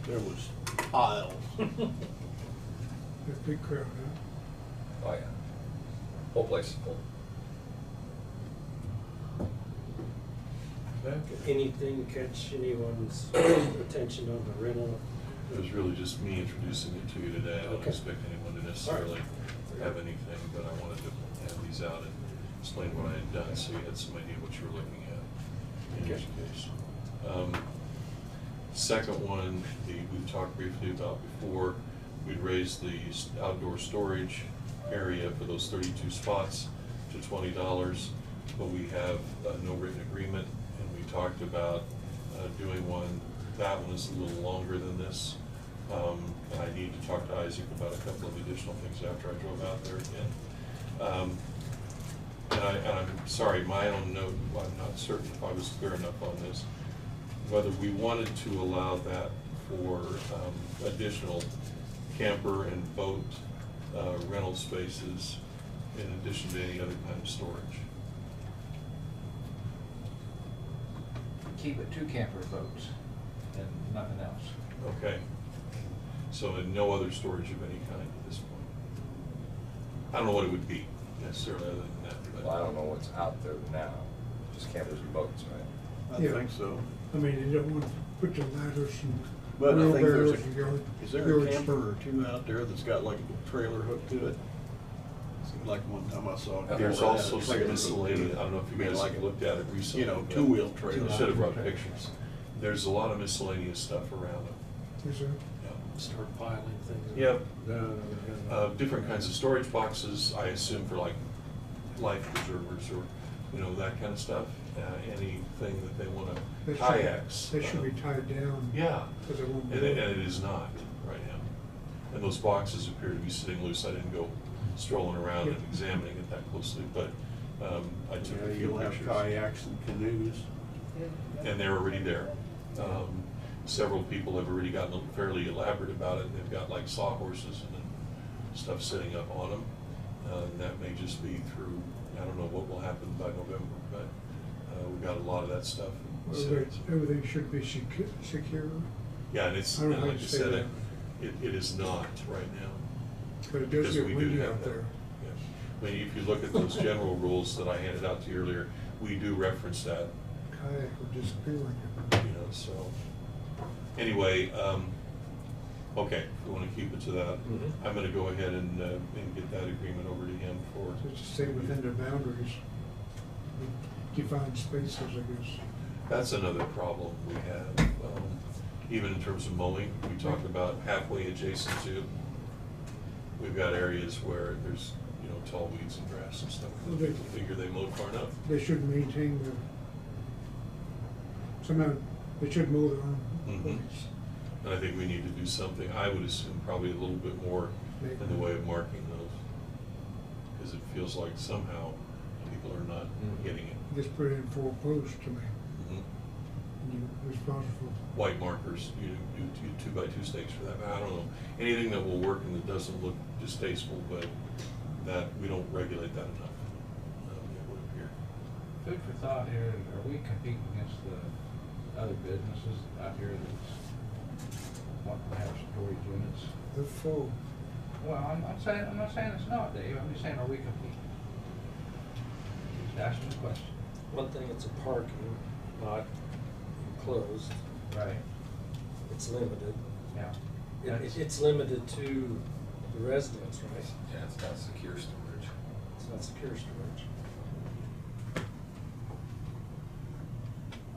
there was piles. There's a big crowd, huh? Oh, yeah. Whole place is full. Anything catch anyone's attention on the rental? It was really just me introducing it to you today. I don't Okay. expect anyone to necessarily have anything, but I wanted to have these out and explain what I had done so you had some idea what you were looking at in each case. Second one, we've talked briefly about before, we'd raised the outdoor storage area for those 32 spots to $20, but we have no written agreement, and we talked about doing one. That one is a little longer than this, and I need to talk to Isaac about a couple of additional things after I drove out there again. And I'm sorry, my own note, I'm not certain if I was clear enough on this, whether we wanted to allow that for additional camper and boat rental spaces in addition to any other kind of storage. Keep it 2 camper boats and nothing else. Okay. So no other storage of any kind at this point. I don't know what it would be necessarily other than that. But Well, I don't know what's out there now, just campers and boats, right? I Yeah. think so. I mean, you don't want to put the ladders and But I think wheelbarrows there's and yard. is there a yard camper stuff. or two out there that's got like a trailer hooked to it? Seemed like one time I saw a camper There's that had a also some trailer hooked to miscellaneous, it. I don't know if you I mean, guys like have a, looked at it recently. you know, but two-wheel trailer. I should have brought pictures. There's a lot of miscellaneous stuff around them. Is there? Yeah. Start piling things. Yep. Different kinds of storage boxes, I assume for like life preservers or, you know, that kind of stuff. Anything that they want to, They should- kayaks. They should be tied down. Yeah, Because it won't and blow. it is not right now. And those boxes appear to be sitting loose. I didn't go strolling around and Yeah. examining it that closely, but I took a Yeah, few you'll have pictures. kayaks and canoes. And they're already there. Several people have already gotten fairly elaborate about it. They've got like sawhorses and stuff sitting up on them. And that may just be through, I don't know what will happen by November, but we've got a lot of that stuff Everything should be secure, Yeah, and it's, I don't and know how like to I say said, that. it is not right now. but it does Because get we do windy have out that. there. Yeah. I mean, if you look at those general rules that I handed out to you earlier, we do reference that, Kayak would disappear like you know, so. Anyway, okay, we wanna keep it to that. Mhm. I'm gonna go ahead and get that agreement over to him for. it. Just to stay within the boundaries, defined spaces, I guess. That's another problem we have, even in terms of mowing, we talked about halfway adjacent to. We've got areas where there's, you know, tall weeds and grass and stuff, Well, they- figure they mowed far enough. They should maintain somehow, they should mow their own Mhm. place. And I think we need to do something, I would assume probably a little bit more in the way of marking those. Because it feels like somehow people are not getting it. Just put in 4 posts to me, Mhm. and you're responsible. White markers, you do 2x2 stakes for that, I don't know, anything that will work and that doesn't look distasteful, but that, we don't regulate that enough, it would appear. Food for thought here, are we competing against the other businesses out here that's want to have storage units? They're full. Well, I'm not saying it's not, Dave, I'm just saying, are we competing? Just asking the question. One thing, it's a parking, not enclosed, Right. it's limited. Yeah. It's limited to the residents, right? Yeah, it's not secure storage. It's not secure storage.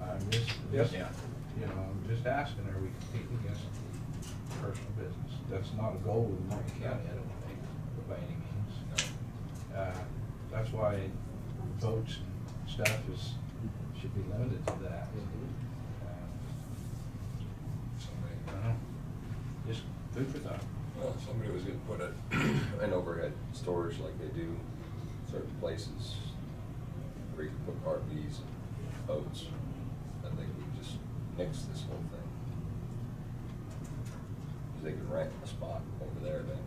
I'm just, Yep. Yeah. you know, I'm just asking, are we competing against personal business? That's not a goal in Martin County, I don't think, by any means. That's why votes and stuff should be limited to that. I don't know, just food for thought. Well, somebody was gonna put an overhead storage like they do certain places where you can put RVs and boats. I think we just nix this whole thing. 'Cause they can rent a spot over there then.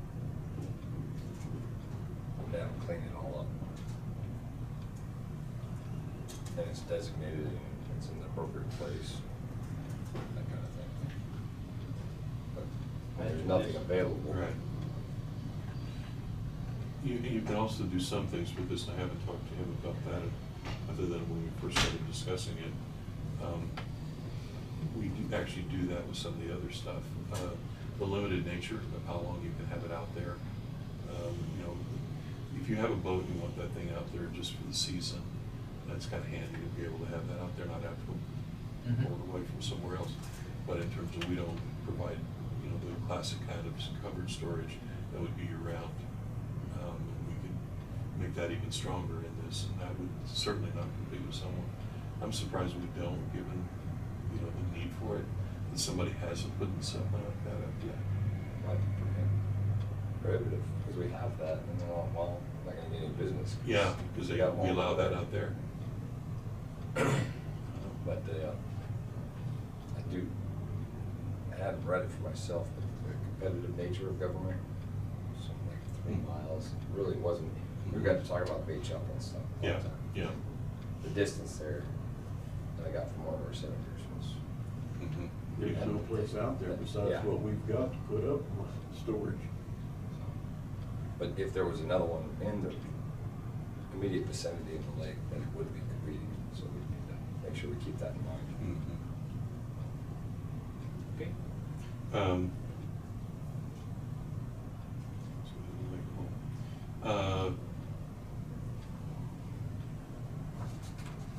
Go down, clean it all up. And it's designated and it's in the appropriate place, that kind of thing. But when there's nothing available. Right. You can also do some things with this, and I haven't talked to him about that, other than when we first started discussing it. We do actually do that with some of the other stuff. The limited nature of how long you can have it out there. You know, if you have a boat and you want that thing out there just for the season, that's kind of handy to be able to have that out there, not have to go all the way from somewhere else. But in terms of, we don't provide, you know, the classic kind of covered storage that would be year-round. And we could make that even stronger in this, and that would certainly not compete with someone. I'm surprised we don't, given, you know, the need for it, that somebody hasn't put something like that up yet. Might be prohibitive, because we have that, and then, well, I'm not gonna get any business. Yeah, because we allow that out there. But, I do, I hadn't read it for myself, but the competitive nature of government, something like 3 miles, really wasn't, we got to talk about bait shop and stuff. all the Yeah, time. yeah. The distance there, that I got from one of our senators was. Mhm. There's no place out there besides Yeah. what we've got to put up with storage. But if there was another one in the immediate vicinity of the lake, then it would be competing, so we need to make sure we keep that in mind. Mhm. Okay.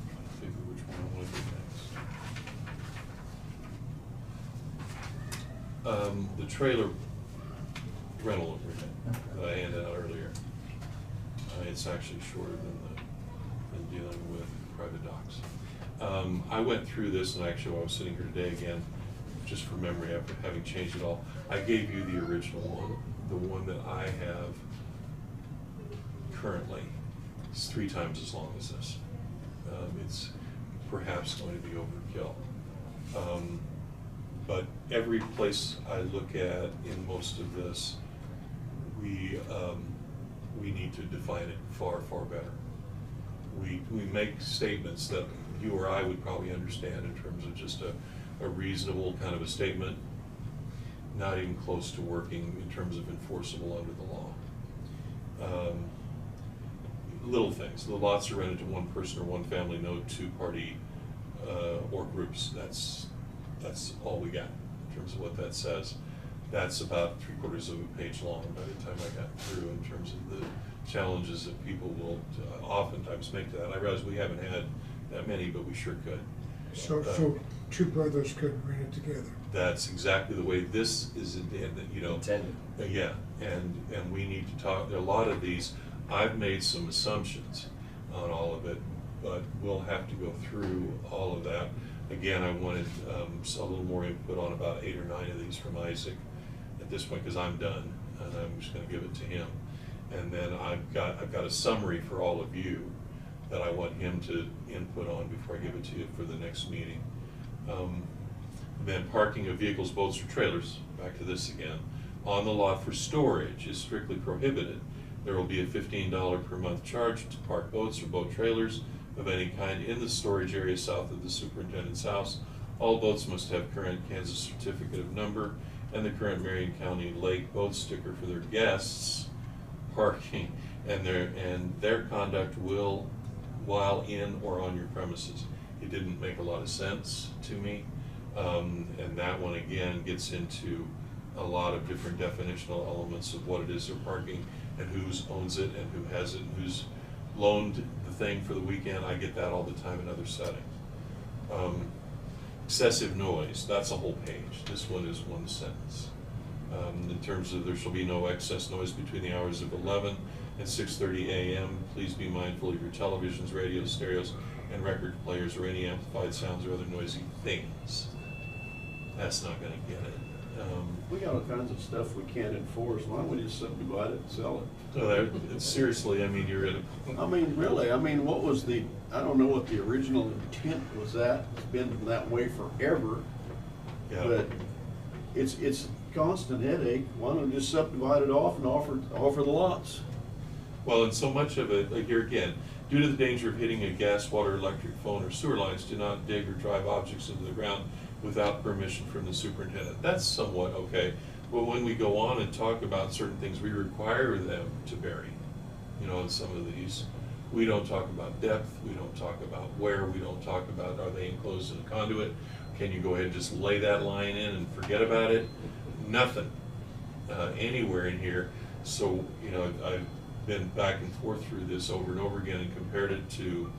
I think which one I want to do next. The trailer rental agreement that I handed out earlier, it's actually shorter than dealing with private docks. I went through this, and actually, while I was sitting here today again, just for memory, after having changed it all, I gave you the original one. The one that I have currently is 3 times as long as this. It's perhaps going to be overkill. But every place I look at in most of this, we need to define it far, far better. We make statements that you or I would probably understand in terms of just a reasonable kind of a statement, not even close to working in terms of enforceable under the law. Little things, the lots are rented to one person or one family, no two-party or groups. That's all we got in terms of what that says. That's about 3/4 of a page long by the time I got through in terms of the challenges that people will oftentimes make to that. I realize we haven't had that many, but we sure could. So two brothers could rent it together. That's exactly the way this is intended, you know. Intended. Yeah, and we need to talk, there are a lot of these, I've made some assumptions on all of it, but we'll have to go through all of that. Again, I wanted a little more input on about 8 or 9 of these from Isaac at this point, because I'm done, and I'm just gonna give it to him. And then I've got a summary for all of you that I want him to input on before I give it to you for the next meeting. Then parking of vehicles, boats, or trailers, back to this again, on the lot for storage is strictly prohibited. There will be a $15 per month charge to park boats or boat trailers of any kind in the storage area south of the superintendent's house. All boats must have current Kansas certificate of number and the current Marion County Lake boat sticker for their guests parking, and their conduct will, while in or on your premises. It didn't make a lot of sense to me, and that one again gets into a lot of different definitional elements of what it is they're parking and who owns it and who has it and who's loaned the thing for the weekend. I get that all the time in other settings. Excessive noise, that's a whole page. This one is one sentence. In terms of there shall be no excess noise between the hours of 11 and 6:30 a.m. Please be mindful of your televisions, radios, stereos, and record players or any amplified sounds or other noisy things. That's not gonna get it. We got all kinds of stuff we can't enforce. Why don't we just subdivide it and sell it? So seriously, I mean, you're in a. I mean, really, I mean, what was the, I don't know what the original intent was that. It's been that way forever. Yeah. But it's a constant headache. Why don't we just subdivide it off and offer the lots? Well, and so much of it, like here again, due to the danger of hitting a gas, water, electric, phone, or sewer lines, do not dig or drive objects into the ground without permission from the superintendent. That's somewhat okay. But when we go on and talk about certain things, we require them to bury. You know, in some of these, we don't talk about depth, we don't talk about where, we don't talk about are they enclosed in a conduit. Can you go ahead and just lay that line in and forget about it? Nothing anywhere in here. So, you know, I've been back and forth through this over and over again and compared it to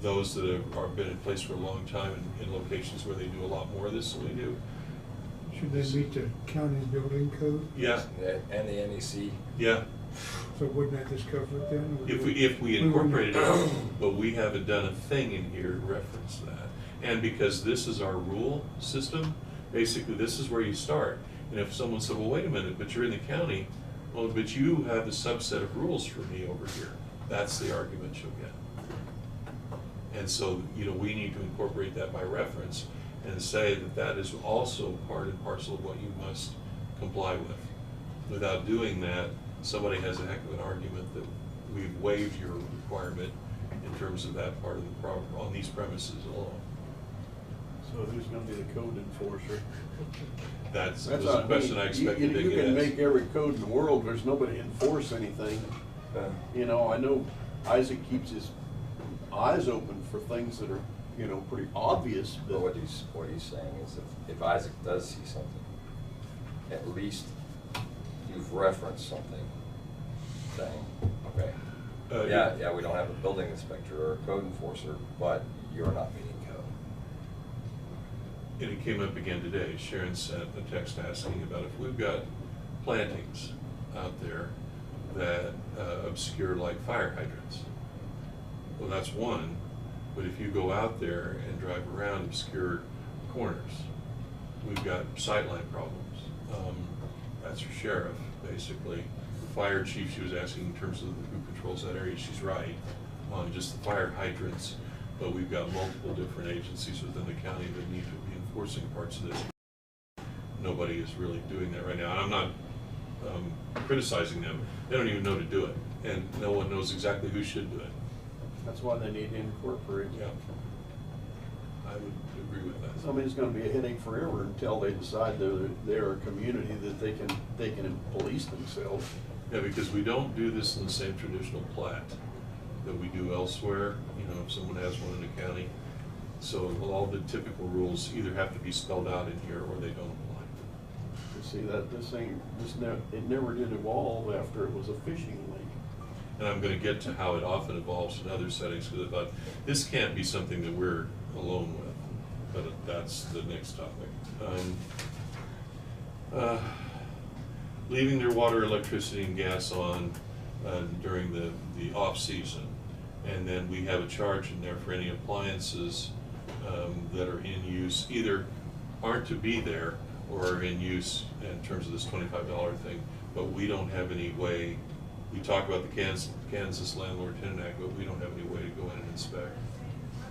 those that have been in place for a long time in locations where they do a lot more of this than we do. Should they meet the county building code? Yeah, And the NEC. yeah. So wouldn't that just cover it then? If we incorporated it, but we haven't done a thing in here to reference that. And because this is our rule system, basically this is where you start. And if someone said, well, wait a minute, but you're in the county, well, but you have a subset of rules for me over here. That's the argument you'll get. And so, you know, we need to incorporate that by reference and say that that is also part and parcel of what you must comply with. Without doing that, somebody has a heck of an argument that we've waived your requirement in terms of that part of the problem on these premises alone. So who's gonna be the code enforcer? That's That's a not question me. I expected to You get can asked. make every code in the world, there's nobody to enforce anything. You know, I know Isaac keeps his eyes open for things that are, you know, pretty obvious, But but what he's saying is if Isaac does see something, at least you've referenced something saying, okay, yeah, we don't have a building inspector or a code enforcer, but you're not meeting code. And it came up again today. Sharon sent a text asking about if we've got plantings out there that obscure like fire hydrants. Well, that's one, but if you go out there and drive around obscure corners, we've got sightline problems. That's your sheriff, basically. The fire chief, she was asking in terms of who controls that area, she's right on just the fire hydrants, but we've got multiple different agencies within the county that need to be enforcing parts of this. Nobody is really doing that right now, and I'm not criticizing them. They don't even know to do it, and no one knows exactly who should do it. that's why they need to incorporate. Yeah. I would agree with that. I mean, it's gonna be a headache forever until they decide they're a community that they can police themselves. Yeah, because we don't do this in the same traditional plat that we do elsewhere, you know, if someone has one in the county. So all the typical rules either have to be spelled out in here or they don't apply. You see, it never did evolve after it was a fishing lake. And I'm gonna get to how it often evolves in other settings, because I thought, this can't be something that we're alone with, but that's the next topic. Leaving their water, electricity, and gas on during the off-season. And then we have a charge in there for any appliances that are in use, either aren't to be there or are in use in terms of this $25 thing, but we don't have any way. We talk about the Kansas Landlord Tenant Act, but we don't have any way to go in and inspect.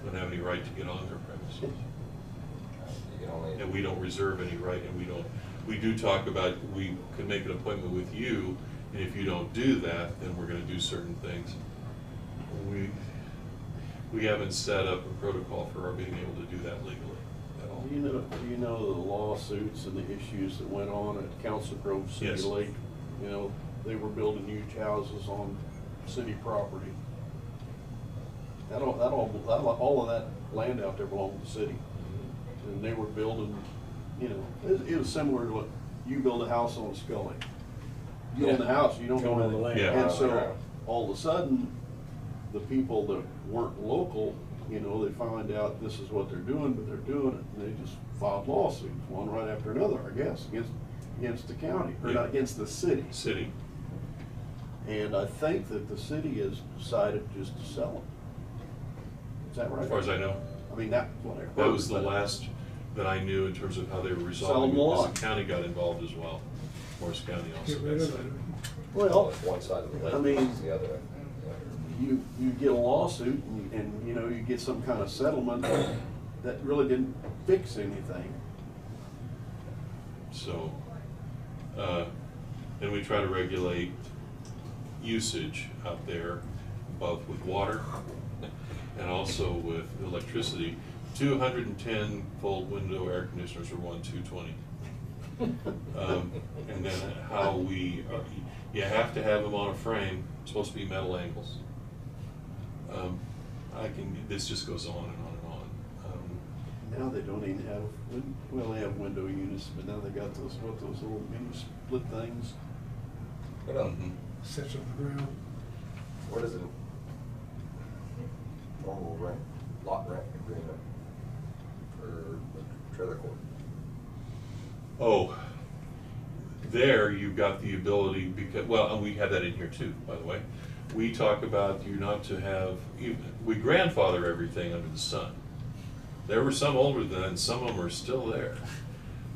We don't have any right to get on their premises. You can only. And we don't reserve any right, and we do talk about, we can make an appointment with you, and if you don't do that, then we're gonna do certain things. We haven't set up a protocol for our being able to do that legally at all. Do you know the lawsuits and the issues that went on at Council Grove City Yes. Lake? You know, they were building huge houses on city property. All of that land out there belonged to the city. And they were building, you know, it was similar to what you build a house on Scully. You own the house, you don't Don't own own the land. Yeah. And so, all of a sudden, the people that weren't local, you know, they find out this is what they're doing, but they're doing it, and they just filed lawsuits, one right after another, I guess, against the county, or not, against the city. City. And I think that the city has decided just to sell them. Is that right? As far as I know. I mean, that's what I heard. That was the but- last that I knew in terms of how they were Sell resolving them it, lot. because the county got involved as well. Morris County also Get got rid of cited. it. Well, It's one side of the lake, I mean, it's the other. you get a lawsuit and, you know, you get some kind of settlement that really didn't fix anything. So, and we try to regulate usage out there, both with water and also with electricity. 210-volt window air conditioners are 220. And then how you have to have them on a frame, it's supposed to be metal angles. This just goes on and on and on. Now they don't even have, well, they have window units, but now they got those little mini split things. But, Sits on the ground. what is it? Normal rent, lot rent agreement for the trailer court. Oh, there you've got the ability, because, well, and we have that in here too, by the way. We talk about you not to have, we grandfather everything under the sun. There were some older than that, and some of them are still there.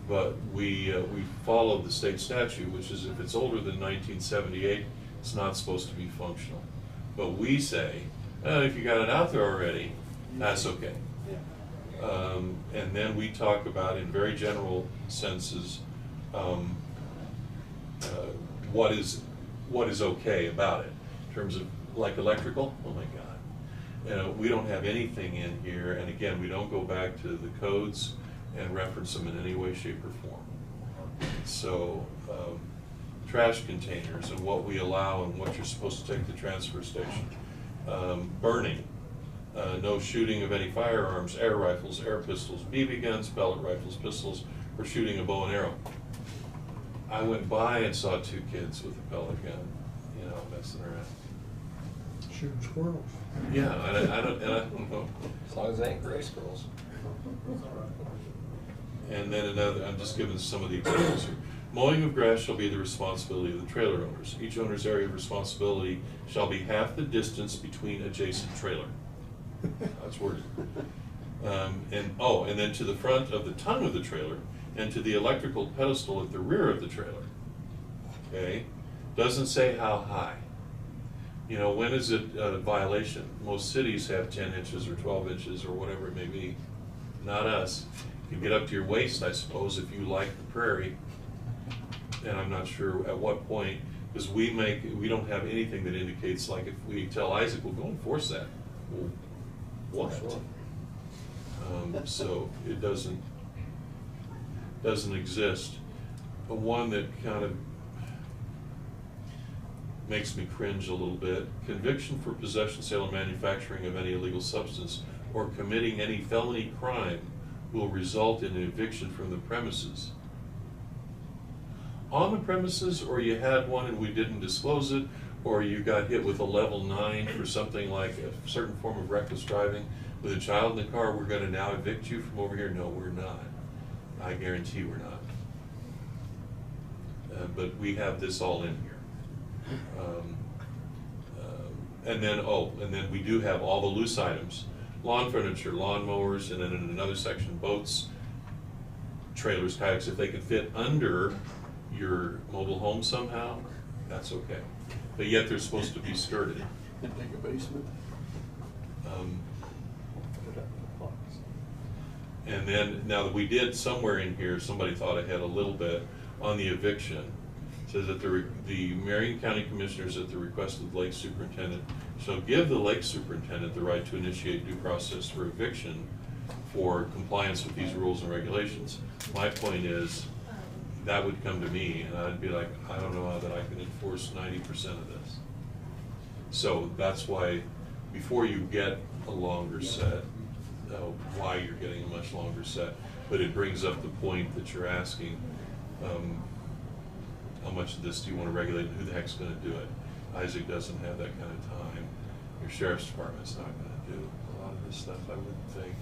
But we follow the state statute, which is if it's older than 1978, it's not supposed to be functional. But we say, if you got it out there already, that's okay. Yeah. And then we talk about, in very general senses, what is okay about it. In terms of, like, electrical, oh my God. We don't have anything in here, and again, we don't go back to the codes and reference them in any way, shape, or form. So, trash containers and what we allow and what you're supposed to take to the transfer station. Burning, no shooting of any firearms, air rifles, air pistols, BB guns, pellet rifles, pistols, or shooting a bow and arrow. I went by and saw 2 kids with a pellet gun, you know, messing around. Shooting squirrels. Yeah, I don't know. As long as they ain't gray squirrels. And then another, I'm just giving some of the examples here. Mowing of grass shall be the responsibility of the trailer owners. Each owner's area of responsibility shall be half the distance between adjacent trailer. That's worded. And then to the front of the tongue of the trailer and to the electrical pedestal at the rear of the trailer. Okay? Doesn't say how high. You know, when is it a violation? Most cities have 10 inches or 12 inches or whatever it may be. Not us. You can get up to your waist, I suppose, if you like the prairie. And I'm not sure at what point, because we don't have anything that indicates, like, if we tell Isaac, we'll go enforce that. Well, what? Sure. So it doesn't exist. But one that kind of makes me cringe a little bit: conviction for possession, sale, or manufacturing of any illegal substance or committing any felony crime will result in an eviction from the premises. On the premises, or you had one and we didn't disclose it, or you got hit with a level 9 for something like a certain form of reckless driving with a child in the car, we're gonna now evict you from over here? No, we're not. I guarantee we're not. But we have this all in here. And then we do have all the loose items: lawn furniture, lawn mowers, and then in another section, boats, trailers, kayaks. If they can fit under your mobile home somehow, that's okay. But yet they're supposed to be skirted. And take a basement. And then, now that we did somewhere in here, somebody thought ahead a little bit on the eviction. It says that the Marion County Commissioners, at the request of the Lake Superintendent, shall give the Lake Superintendent the right to initiate due process for eviction for compliance with these rules and regulations. My point is, that would come to me, and I'd be like, I don't know how that I can enforce 90% of this. So that's why, before you get a longer set, why you're getting a much longer set, but it brings up the point that you're asking, how much of this do you want to regulate, and who the heck's going to do it? Isaac doesn't have that kind of time. Your sheriff's department's not going to do a lot of this stuff, I wouldn't think.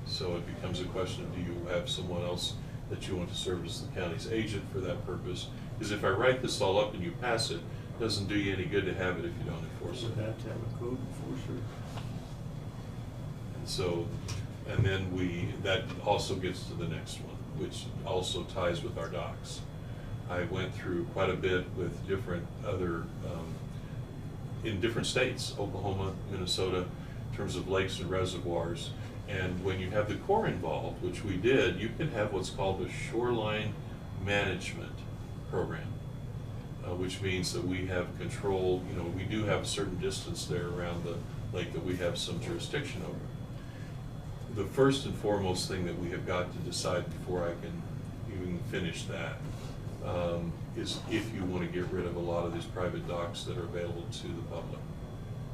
So it becomes a question of, do you have someone else that you want to serve as the county's agent for that purpose? Because if I write this all up and you pass it, it doesn't do you any good to have it if you don't enforce it. Would have to have a code enforcer. And so, and then that also gets to the next one, which also ties with our docks. I went through quite a bit with different other, in different states, Oklahoma, Minnesota, in terms of lakes and reservoirs. And when you have the Corps involved, which we did, you can have what's called the shoreline management program, which means that we have control, we do have a certain distance there around the lake that we have some jurisdiction over. The first and foremost thing that we have got to decide before I can even finish that is if you want to get rid of a lot of these private docks that are available to the public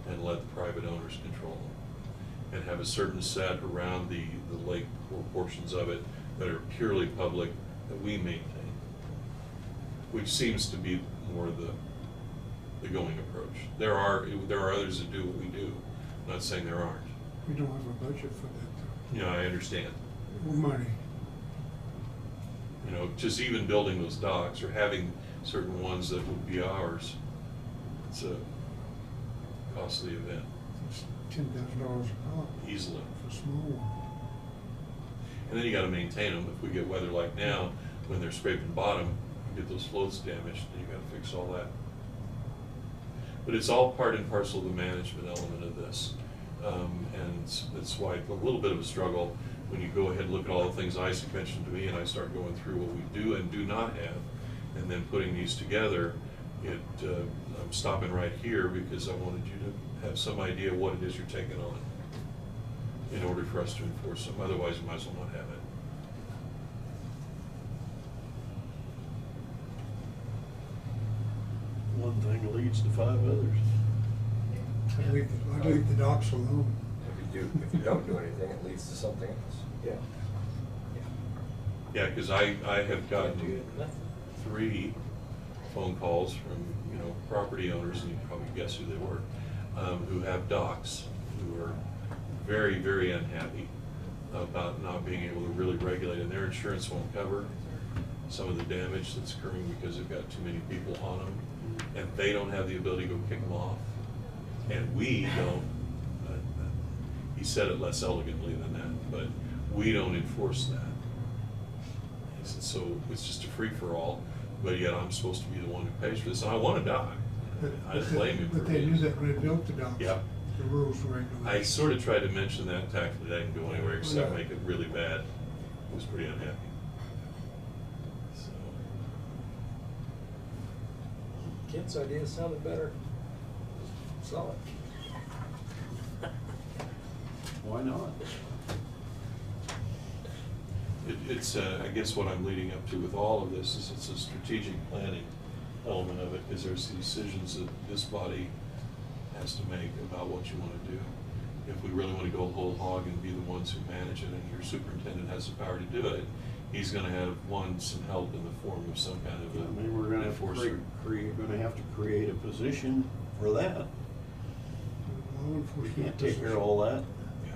and let the private owners control them, and have a certain set around the lake or portions of it that are purely public that we maintain, which seems to be more the going approach. There are others that do what we do. I'm not saying there aren't. We don't have a budget for that, I understand. though. Money. Just even building those docks or having certain ones that would be ours, it's a costly event. It's $10,000 a pop. Easily. For a small one. And then you gotta maintain them. If we get weather like now, when they're scraping bottom, you get those floats damaged, and you gotta fix all that. But it's all part and parcel of the management element of this. And that's why a little bit of a struggle when you go ahead and look at all the things Isaac mentioned to me, and I start going through what we do and do not have, and then putting these together. I'm stopping right here because I wanted you to have some idea what it is you're taking on in order for us to enforce them. Otherwise, you might as well not have it. One thing leads to 5 others. I'd leave the docks alone. If you don't do anything, it leads to something else. Yeah. Yeah, because I have Can't gotten do nothing. 3 phone calls from, property owners, and you can probably guess who they were, who have docks, who are very, very unhappy about not being able to really regulate, and their insurance won't cover some of the damage that's occurring because they've got too many people on them, and they don't have the ability to go kick them off, and we don't. He said it less elegantly than that, but we don't enforce that. He said, so it's just a free-for-all, but yet I'm supposed to be the one who pays for this, and I want to die. I didn't blame him for But they being- knew that when they built the docks. Yeah. The rules were regulated. I sort of tried to mention that tactfully. I didn't go anywhere except Yeah. make it really bad. He was pretty unhappy. So, Kent's idea sounded better. Saw it. Why not? It's, I guess what I'm leading up to with all of this is it's a strategic planning element of it, because there's decisions that this body has to make about what you want to do. If we really want to go whole hog and be the ones who manage it, and your superintendent has the power to do it, he's gonna have, some help in the form of some kind of I mean, we're gonna have to enforcer. create a position for that. Law We enforcement can't take care position. of all that. Yeah.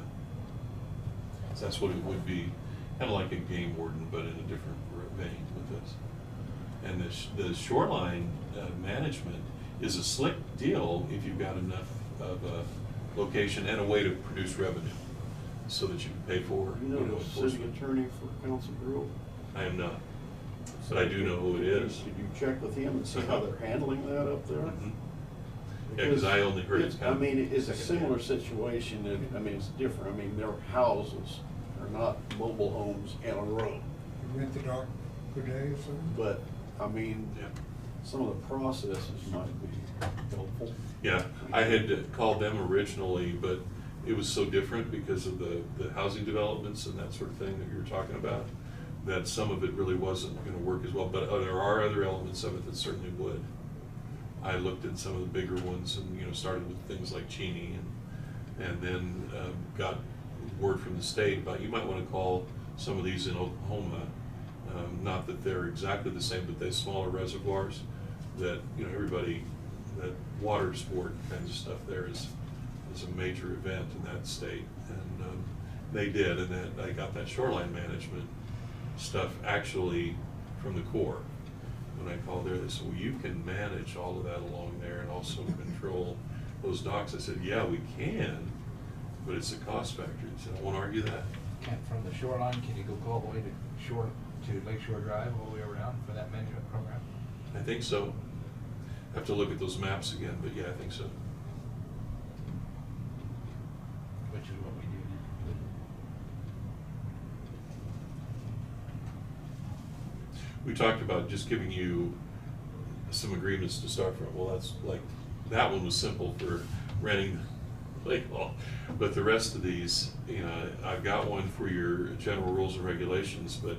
So that's what it would be, kind of like a game warden, but in a different vein with this. And the shoreline management is a slick deal if you've got enough of a location and a way to produce revenue, so that you can pay for, You know the city enforcement. attorney for Council Grove? I am not, but I do know who it is. Did you check with him and see how they're handling that up there? Mhm. Yeah, 'cause I only heard it's kind of I mean, it's a secondhand. similar situation, I mean, it's different, I mean, they're houses, they're not mobile homes in a row. You rent the dock per day or something? But, I mean, Yeah. some of the processes might be helpful. Yeah, I had called them originally, but it was so different because of the housing developments and that sort of thing that you were talking about, that some of it really wasn't gonna work as well, but there are other elements of it that certainly would. I looked at some of the bigger ones and, started with things like Cheney and then got word from the state about, you might wanna call some of these in Oklahoma, not that they're exactly the same, but they smaller reservoirs that, everybody, that water sport kinds of stuff there is a major event in that state. And they did, and then I got that shoreline management stuff actually from the Corps. When I called there, they said, well, you can manage all of that along there and also control those docks. I said, yeah, we can, but it's a cost factor. He said, I won't argue that. From the shoreline, can you go all the way to Lakeshore Drive, all the way around for that management program? I think so. Have to look at those maps again, but yeah, I think so. Which is what we do now. We talked about just giving you some agreements to start from. Well, that's like, that one was simple for renting the lake hall. But the rest of these, I've got one for your general rules and regulations, but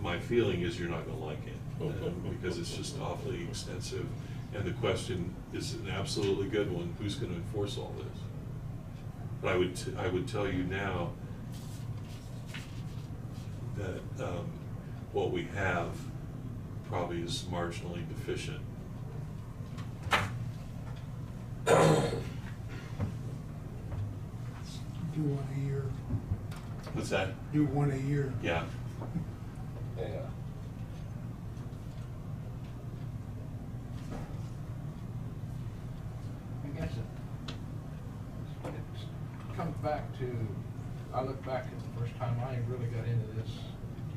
my feeling is you're not gonna like it, because it's just awfully extensive. And the question is an absolutely good one, who's gonna enforce all this? But I would tell you now that what we have probably is marginally deficient. Do one a year. What's that? Do one a year. Yeah. Yeah. I guess it comes back to, I look back at the first time I really got into this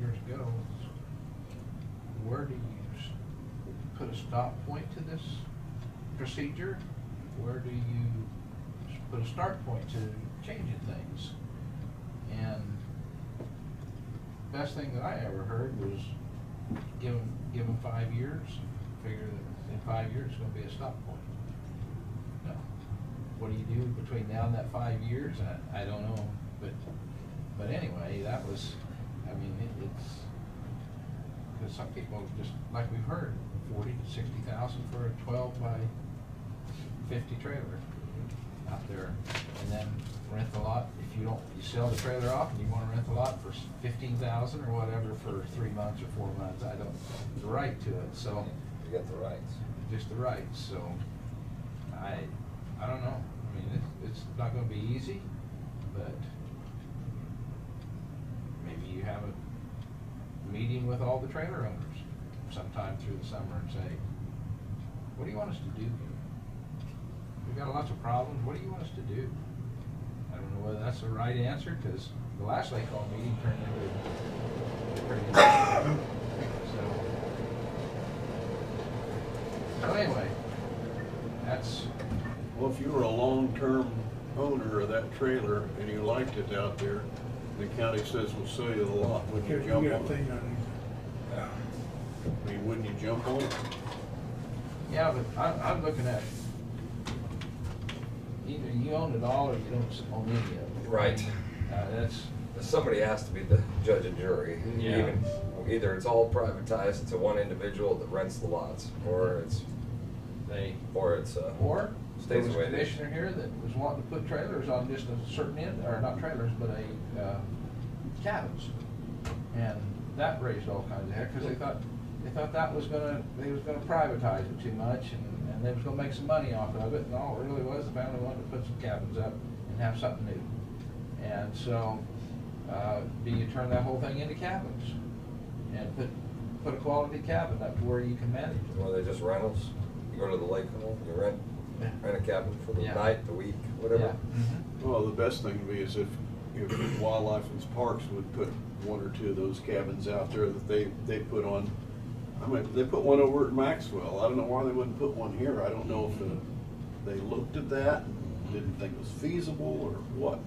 years ago. Where do you put a stop point to this procedure? Where do you put a start point to changing things? And best thing that I ever heard was give them 5 years, figure that in 5 years it's gonna be a stop point. No. What do you do between now and that 5 years? I don't know, but anyway, that was, I mean, it's, because some people just, like we've heard, 40 to 60,000 for a 12 by 50 trailer out there, and then rent the lot. If you sell the trailer off and you want to rent the lot for 15,000 or whatever for 3 months or 4 months, I don't have the right to it. So You got the rights. just the rights. So I don't know. I mean, it's not going to be easy, but maybe you have a meeting with all the trailer owners sometime through the summer and say, what do you want us to do here? We've got lots of problems. What do you want us to do? I don't know whether that's the right answer, because the last lake hall meeting turned into pretty so anyway, that's, Well, if you were a long-term owner of that trailer and you liked it out there, the county says we'll sell you the lot, wouldn't you You jump got a on thing it? on I mean, wouldn't you jump on it? yeah, but I'm looking at either you own it all or you don't own any of it. Right. That's, somebody has to be the judge and jury. Yeah. Even, either it's all privatized, it's a one individual that rents the lots, or it's, Or there stays was the way a it is. commissioner here that was wanting to put trailers on just a certain end, or not trailers, but cabins. And that raised all kinds of heck, because they thought they was gonna privatize it too much, and they was gonna make some money off of it, and all it really was, the family wanted to put some cabins up and have something new. And so, you turn that whole thing into cabins, and put a quality cabin up to where you can manage it. Or they just rentals, you go to the lake home, you rent a cabin for the Yeah. night, the week, whatever. Yeah. Mhm. Well, the best thing would be is if Wildlife and Parks would put one or two of those cabins out there that they put on. I mean, they put one over at Maxwell. I don't know why they wouldn't put one here. I don't know if they looked at that and didn't think it was feasible or what.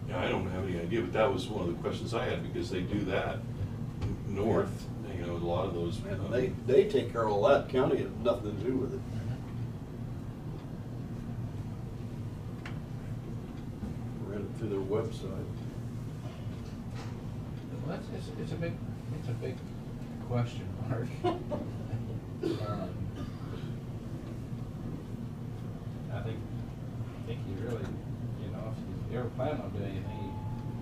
Yeah, I don't have any idea, but that was one of the questions I had, because they do that north, you know, a lot of those. And they take care of all that. County has nothing to do with it. Read it through their website. Well, it's a big question mark. I think you really, you know, if you ever plan on doing anything, you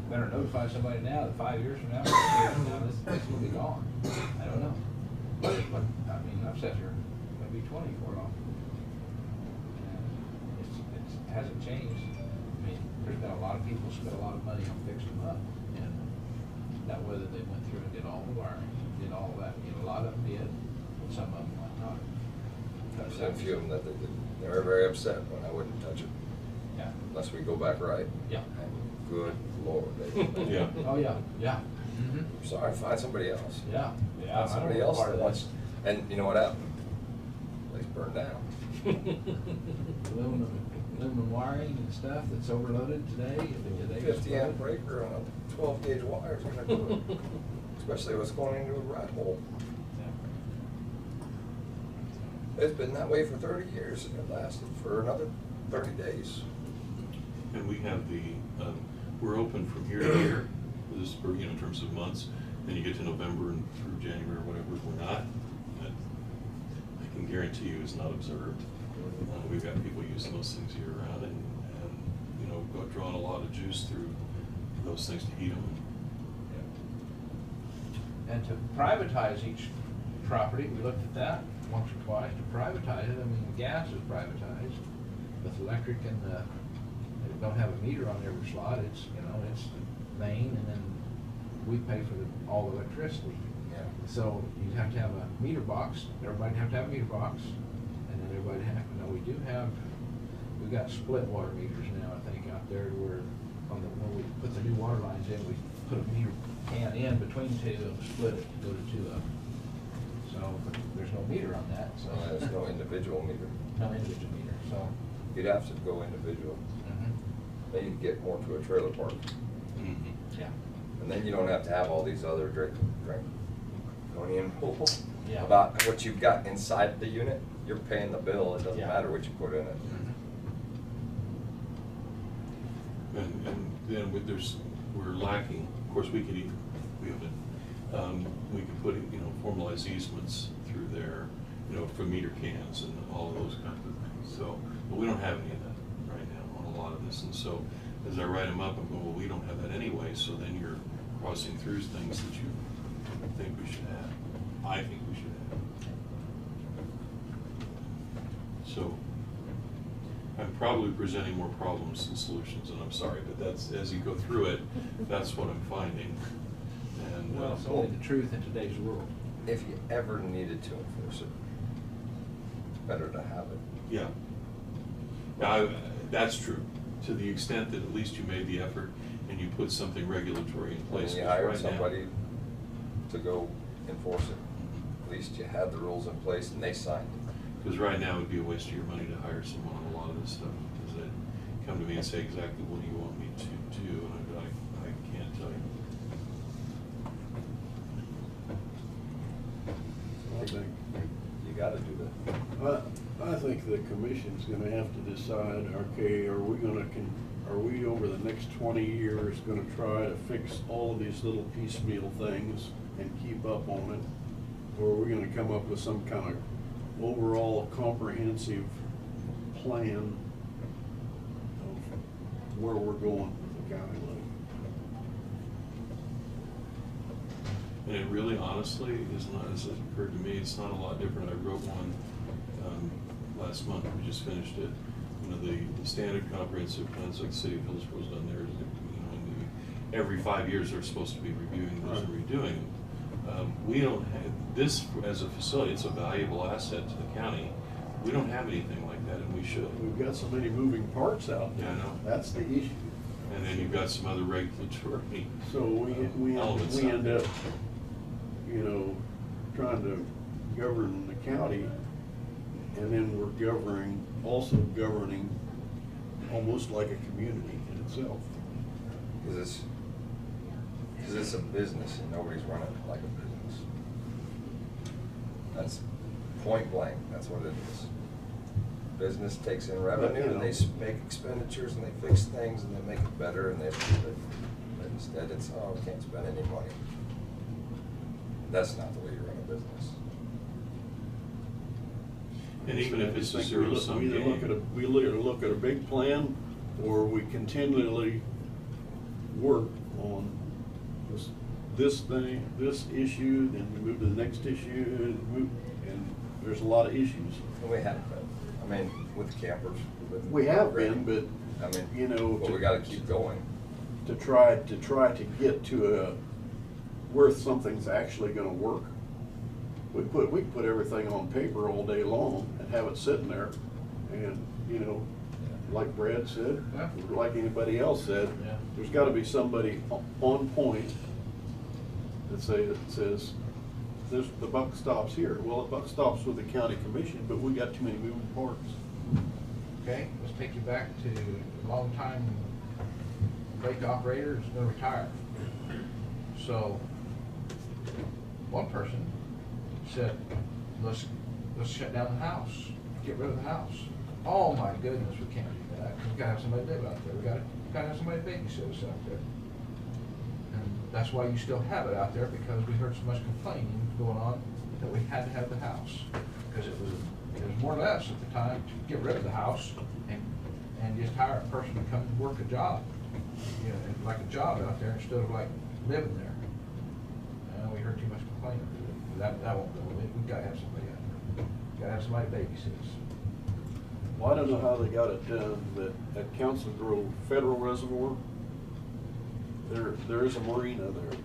better notify somebody now that 5 years from now, this place will be gone. I don't know. But I mean, I've sat here maybe 20 for long. And it hasn't changed. I mean, there's been a lot of people spent a lot of money on fixing them up. And now whether they went through and did all the wiring, did all that, you know, a lot of them did, but some of them might not. There's a few of them that they did. They were very upset when I wouldn't touch it. Yeah. Unless we go back right. Yeah. And good Lord, they. Yeah. Oh, yeah, yeah. Mhm. Sorry, find somebody else. Yeah, yeah. Find somebody else that wants, and you know what happened? Place burned down. Aluminum wiring and stuff that's overloaded today. 50 amp breaker on a 12 gauge wire is gonna do it. Especially what's going into a rat hole. It's been that way for 30 years and it lasted for another 30 days. And we have we're open from here to here, this is, you know, in terms of months, then you get to November and through January or whatever, we're not. That I can guarantee you is not observed. We've got people using those things year round and you know, drawing a lot of juice through those things to heat them. And to privatize each property, we looked at that once or twice, to privatize it. I mean, gas is privatized, with electric and they don't have a meter on every slot. It's, you know, it's the main, and then we pay for all the electricity. Yeah. So you'd have to have a meter box, everybody'd have to have a meter box, and then everybody'd have to know, we've got split water meters now, I think, out there, where when we put the new water lines in, we put a meter can in between two and split it to go to two of them. So, but there's no meter on that, so. There's no individual meter. No individual meter, so. You'd have to go individual. Mhm. Then you'd get more to a trailer park. Yeah. And then you don't have to have all these other draconian rules Yeah. about what you've got inside the unit. You're paying the bill, it doesn't Yeah. matter what you put in it. And then we're lacking, of course, we could put, you know, formalized easements through there, you know, for meter cans and all of those kinds of things. So, but we don't have any of that right now on a lot of this. And so as I write them up, I'm going, well, we don't have that anyway. So then you're crossing through things that you think we should have. I think we should have. So I'm probably presenting more problems than solutions, and I'm sorry, but that's, as you go through it, that's what I'm finding. And Well, it's only the truth in today's world. If you ever needed to enforce it, it's better to have it. yeah. Now, that's true, to the extent that at least you made the effort and you put something regulatory in place. And you 'cause hired right now- somebody to go enforce it. At least you had the rules in place and they signed it. Because right now it'd be a waste of your money to hire someone on a lot of this stuff, because they come to me and say exactly what do you want me to do, and I'd be like, I can't tell you. I think you gotta do that. I think the commission's gonna have to decide, okay, are we over the next 20 years gonna try to fix all of these little piecemeal things and keep up on it? Or are we gonna come up with some kind of overall comprehensive plan of where we're going with the county level? And it really honestly is not, as it occurred to me, it's not a lot different. I wrote one last month, we just finished it. You know, the standard comprehensive plans like the city of Hillsboro's done theirs, you know, and every 5 years they're supposed to be reviewing those and redoing them. We don't have, this as a facility, it's a valuable asset to the county. We don't have anything like that, and we should. We've got so many moving parts out there. Yeah, I know. That's the issue. And then you've got some other regulatory So we elements out end there. up, you know, trying to govern the county, and then we're also governing almost like a community in itself. Because it's a business and nobody's running it like a business. That's point blank, that's what it is. Business takes in revenue and they make expenditures and they fix things and they make it better and they improve it. But instead it's, oh, we can't spend any money. That's not the way you run a business. And even if it's a We zero-sum either game. we either look at a big plan, or we continually work on this thing, this issue, then we move to the next issue, and there's a lot of issues. And we haven't been. I mean, with the campers. We have been, but, I mean, you know, but we gotta keep going. to try to get to where something's actually gonna work. We can put everything on paper all day long and have it sitting there, and, you know, like Brad said, Yeah. like anybody else said, Yeah. there's gotta be somebody on point that says, the buck stops here. Well, the buck stops with the county commission, but we got too many moving parts. Okay, let's take you back to a long time lake operator is gonna retire. So, one person said, let's shut down the house, get rid of the house. Oh my goodness, we can't do that, 'cause we gotta have somebody live out there, we gotta have somebody babysit us out there. And that's why you still have it out there, because we heard so much complaining going on that we had to have the house. Because it was more or less at the time to get rid of the house and just hire a person to come and work a job. You know, like a job out there instead of like living there. And we heard too much complaining. That won't go. We've got to have somebody out there. Got to have somebody babysit us. Well, I don't know how they got it done, but at Council Grove Federal Reservoir, there is a marina there.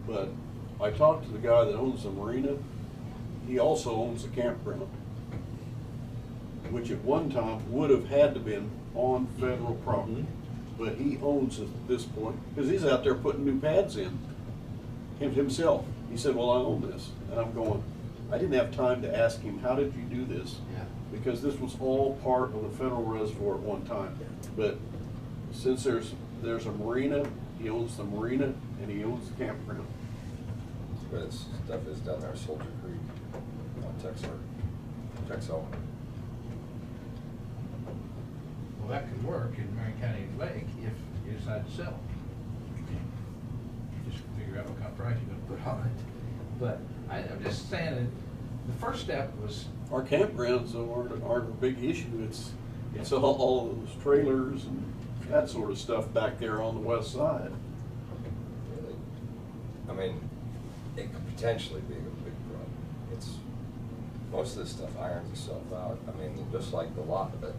But I talked to the guy that owns the marina. He also owns the campground, which at one time would have had to been on federal property. But he owns it at this point, because he's out there putting new pads in himself. He said, well, I own this. And I'm going, I didn't have time to ask him, how did you do this? Yeah. Because this was all part of the federal reservoir at one time. But since there's a marina, he owns the marina and he owns the campground. But it's stuff is down there, Soldier Creek, on Texel. Well, that could work in Marion County Lake if you decide to sell. Just figure out what kind of price you're gonna put on it. But I'm just saying that the first step was. Our campgrounds though aren't a big issue. It's all of those trailers and that sort of stuff back there on the west side. Really. I mean, it could potentially be a big problem. It's, most of this stuff irons itself out. I mean, just like the lot that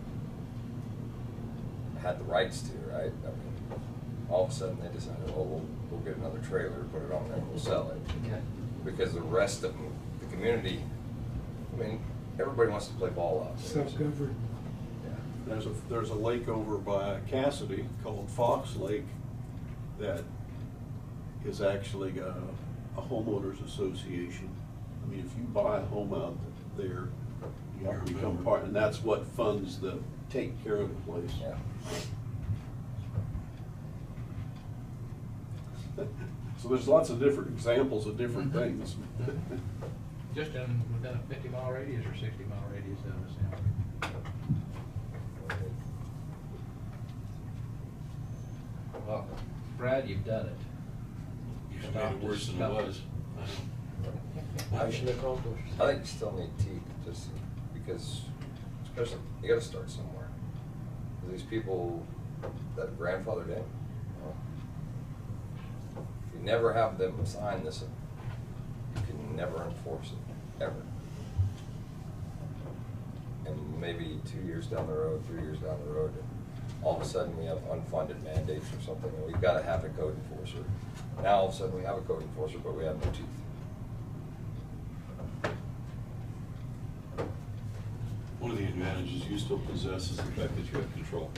had the rights to, right? I mean, all of a sudden they decided, oh, we'll get another trailer, put it on there, and we'll sell it. Yeah. Because the rest of the community, I mean, everybody wants to play ball out there. Self-governed. Yeah. There's a lake over by Cassidy called Fox Lake that is actually a homeowners association. I mean, if you buy a home out there, you have to become part, and that's what funds the take care of the place. Yeah. So there's lots of different examples of different things. Just within a 50-mile radius or 60-mile radius down the center. Well, Brad, you've done it. You made it worse than it was. Mission accomplished. I think you still need teeth, just because, especially, you gotta start somewhere. These people that are grandfathered in, well, if you never have them sign this, you can never enforce it, ever. And maybe 2 years down the road, 3 years down the road, all of a sudden we have unfunded mandates or something, and we've gotta have a code enforcer. Now all of a sudden we have a code enforcer, but we have no teeth. One of the advantages you still possess is the fact that you have control.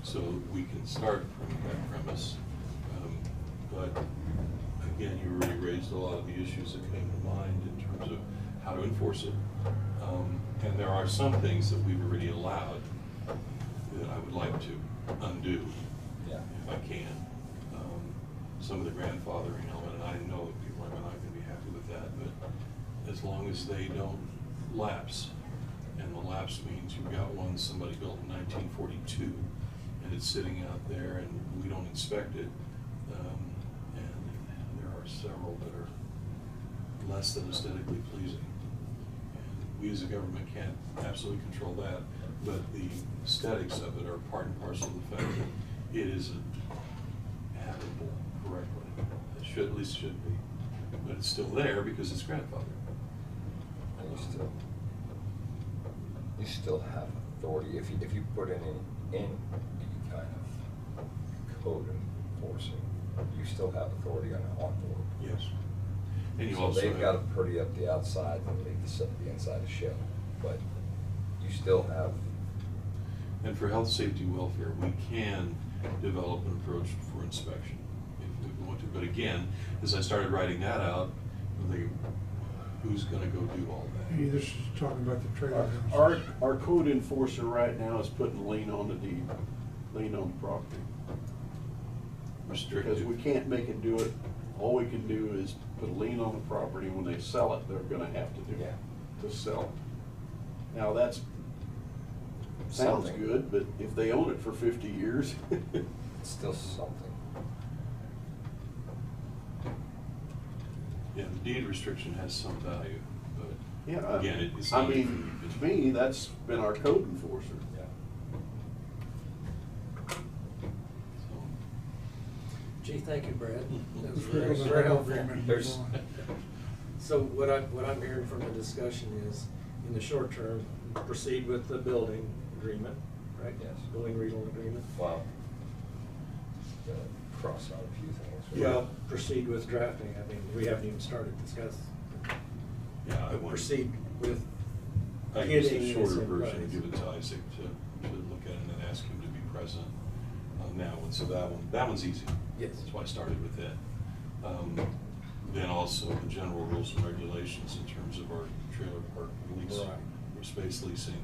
So we can start from that premise. But again, you already raised a lot of the issues that came to mind in terms of how to enforce it. And there are some things that we've already allowed that I would like to undo, Yeah. if I can. Some of the grandfathering element, and I know that people are not going to be happy with that, but as long as they don't lapse. And the lapse means you've got one somebody built in 1942, and it's sitting out there, and we don't inspect it. And there are several that are less than aesthetically pleasing. And we as a government can't absolutely control that, but the aesthetics of it are part and parcel of the fact that it isn't habitable correctly. It should, at least should be. But it's still there because it's grandfathered. And you still have authority, if you put any kind of code enforcing, you still have authority on board. Yes. And you So also they've have- got to pretty up the outside and leave the inside to show, but you still have. And for health, safety, welfare, we can develop an approach for inspection if we want to. But again, as I started writing that out, I'm thinking, who's gonna go do all that? Hey, this is talking about the trailer house. Our code enforcer right now is putting lien on the deed, lien on the property. Because Restricted. we can't make it do it. All we can do is put a lien on the property. When they sell it, they're gonna have to do it, to sell it. Now, sounds Something. good, but if they own it for 50 years. It's still something. Yeah, the deed restriction has some value, but Yeah, again, it's I not. mean, to me, that's been our code enforcer. Yeah. So, Gee, thank you, Brad. That was Let's very, go to the very rental helpful. agreement and There's- move on. So what I'm hearing from the discussion is, in the short term, proceed with the building agreement, right? Yes. Building rental agreement. Wow. Gonna cross out a few things. Well, proceed with drafting. I mean, we haven't even started discussing. yeah, I want. Proceed with I use getting the this shorter in version, place. give it to Isaac to look at it and then ask him to be present on that one. So that one's easy. Yes. That's why I started with it. Then also the general rules and regulations in terms of our trailer park lease, Right. or space leasing.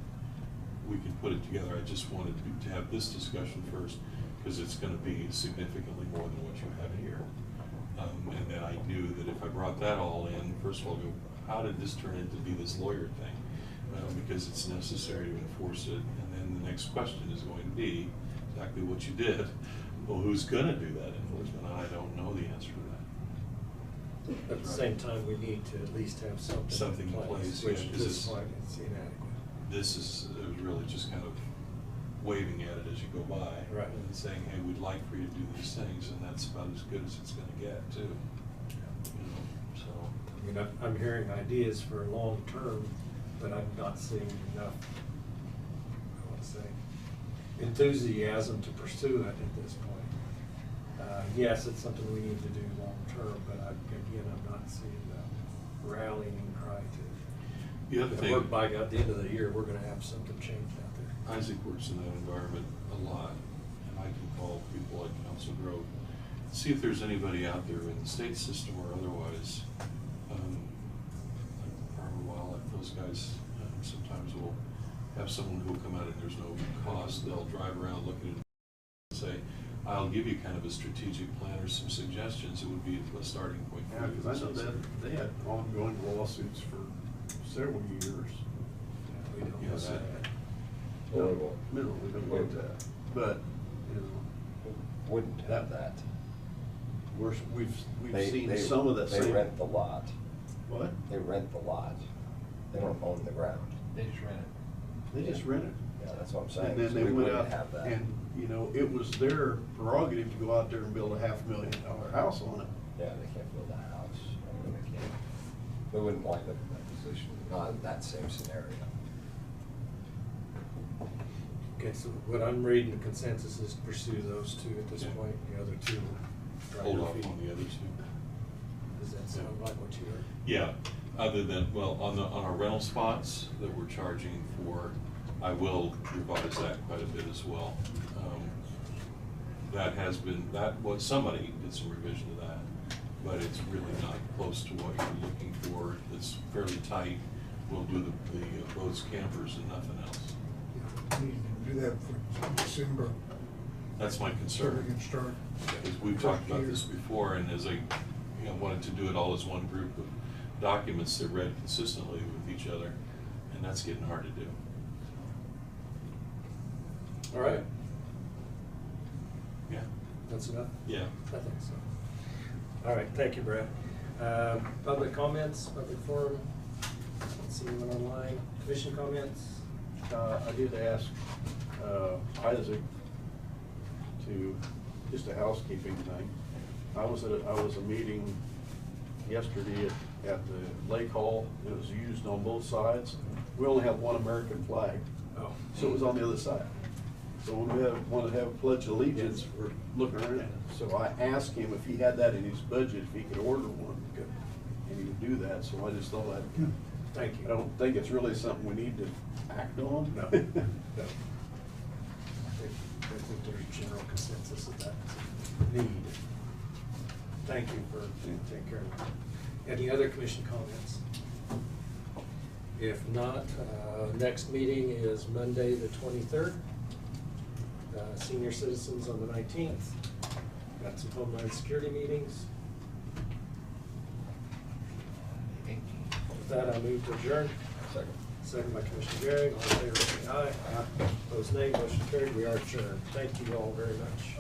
We can put it together. I just wanted to have this discussion first, because it's gonna be significantly more than what you have here. And then I knew that if I brought that all in, first of all, go, how did this turn into be this lawyer thing? Because it's necessary to enforce it, and then the next question is going to be exactly what you did. Well, who's gonna do that enforcement? I don't know the answer to that. At the same time, we need to at least have something in place, which yeah, at 'cause this it's- point is inadequate. This is really just kind of waving at it as you go by. Right. And saying, hey, we'd like for you to do these things, and that's about as good as it's gonna get too. You know, so. I mean, I'm hearing ideas for long-term, but I'm not seeing enough, I want to say, enthusiasm to pursue it at this point. Yes, it's something we need to do long-term, but again, I'm not seeing the rallying cry to. The other And thing. we're, by at the end of the year, we're gonna have something change out there. Isaac works in that environment a lot, and I can call people like Council Grove, see if there's anybody out there in the state system or otherwise, like Farmer Wildlife, those guys sometimes will have someone who will come out and there's no cost. They'll drive around, look at it, and say, I'll give you kind of a strategic plan or some suggestions. It would be a starting point for Yeah, you. because I know that they had ongoing lawsuits for several years. We don't know Yes, that. Well, we won't. No, we don't want that, but, you know, Wouldn't have that. we've They- seen they- some of that same. They rent the lot. What? They rent the lot. They don't own the ground. They just rent it. They just rent it. Yeah, that's what I'm saying. And then So they we went wouldn't out, have that. and, you know, it was their prerogative to go out there and build a $500,000 house on it. Yeah, they can't build a house. I mean, they can't. They wouldn't wind up in that position, not in that same scenario. Okay, so what I'm reading, the consensus is pursue those two at this Yeah. point, the other two. drag Hold their off feet. on the other two. Does that sound like what you heard? Yeah, other than, well, on our rental spots that we're charging for, I will revise that quite a bit as well. That has been, somebody did some revision to that, but it's really not close to what you're looking for. It's fairly tight. We'll do the boats, campers, and nothing else. We need to do that for December, That's my so we concern. can start. Because we've talked about this before, and as I, wanted to do it all as one group of documents that read consistently with each other, and that's getting hard to do. All right, Yeah, that's enough? yeah. I think so. All right, thank you, Brad. Public comments, public forum, let's see anyone online, commission comments? I did ask Isaac to, just a housekeeping thing. I was at a meeting yesterday at the Lake Hall. It was used on both sides. We only have one American flag, Oh. so it was on the other side. So when we want to have a pledge of allegiance, we're looking around at it. So I asked him if he had that in his budget, if he could order one. Good. And he would do that, so I just thought Yeah. Thank you. I don't think it's really something we need to act on. No. No. I think there's general consensus of that need. Thank you for taking care of that. Any other commission comments? If not, next meeting is Monday, the 23rd. Senior citizens on the 19th. Got some Homeland Security meetings. With that, I move to adjourn. Second. Second by Commissioner Gary, all in favor, say aye. Opposed, nay. Motion carried. We are adjourned. Thank you all very much.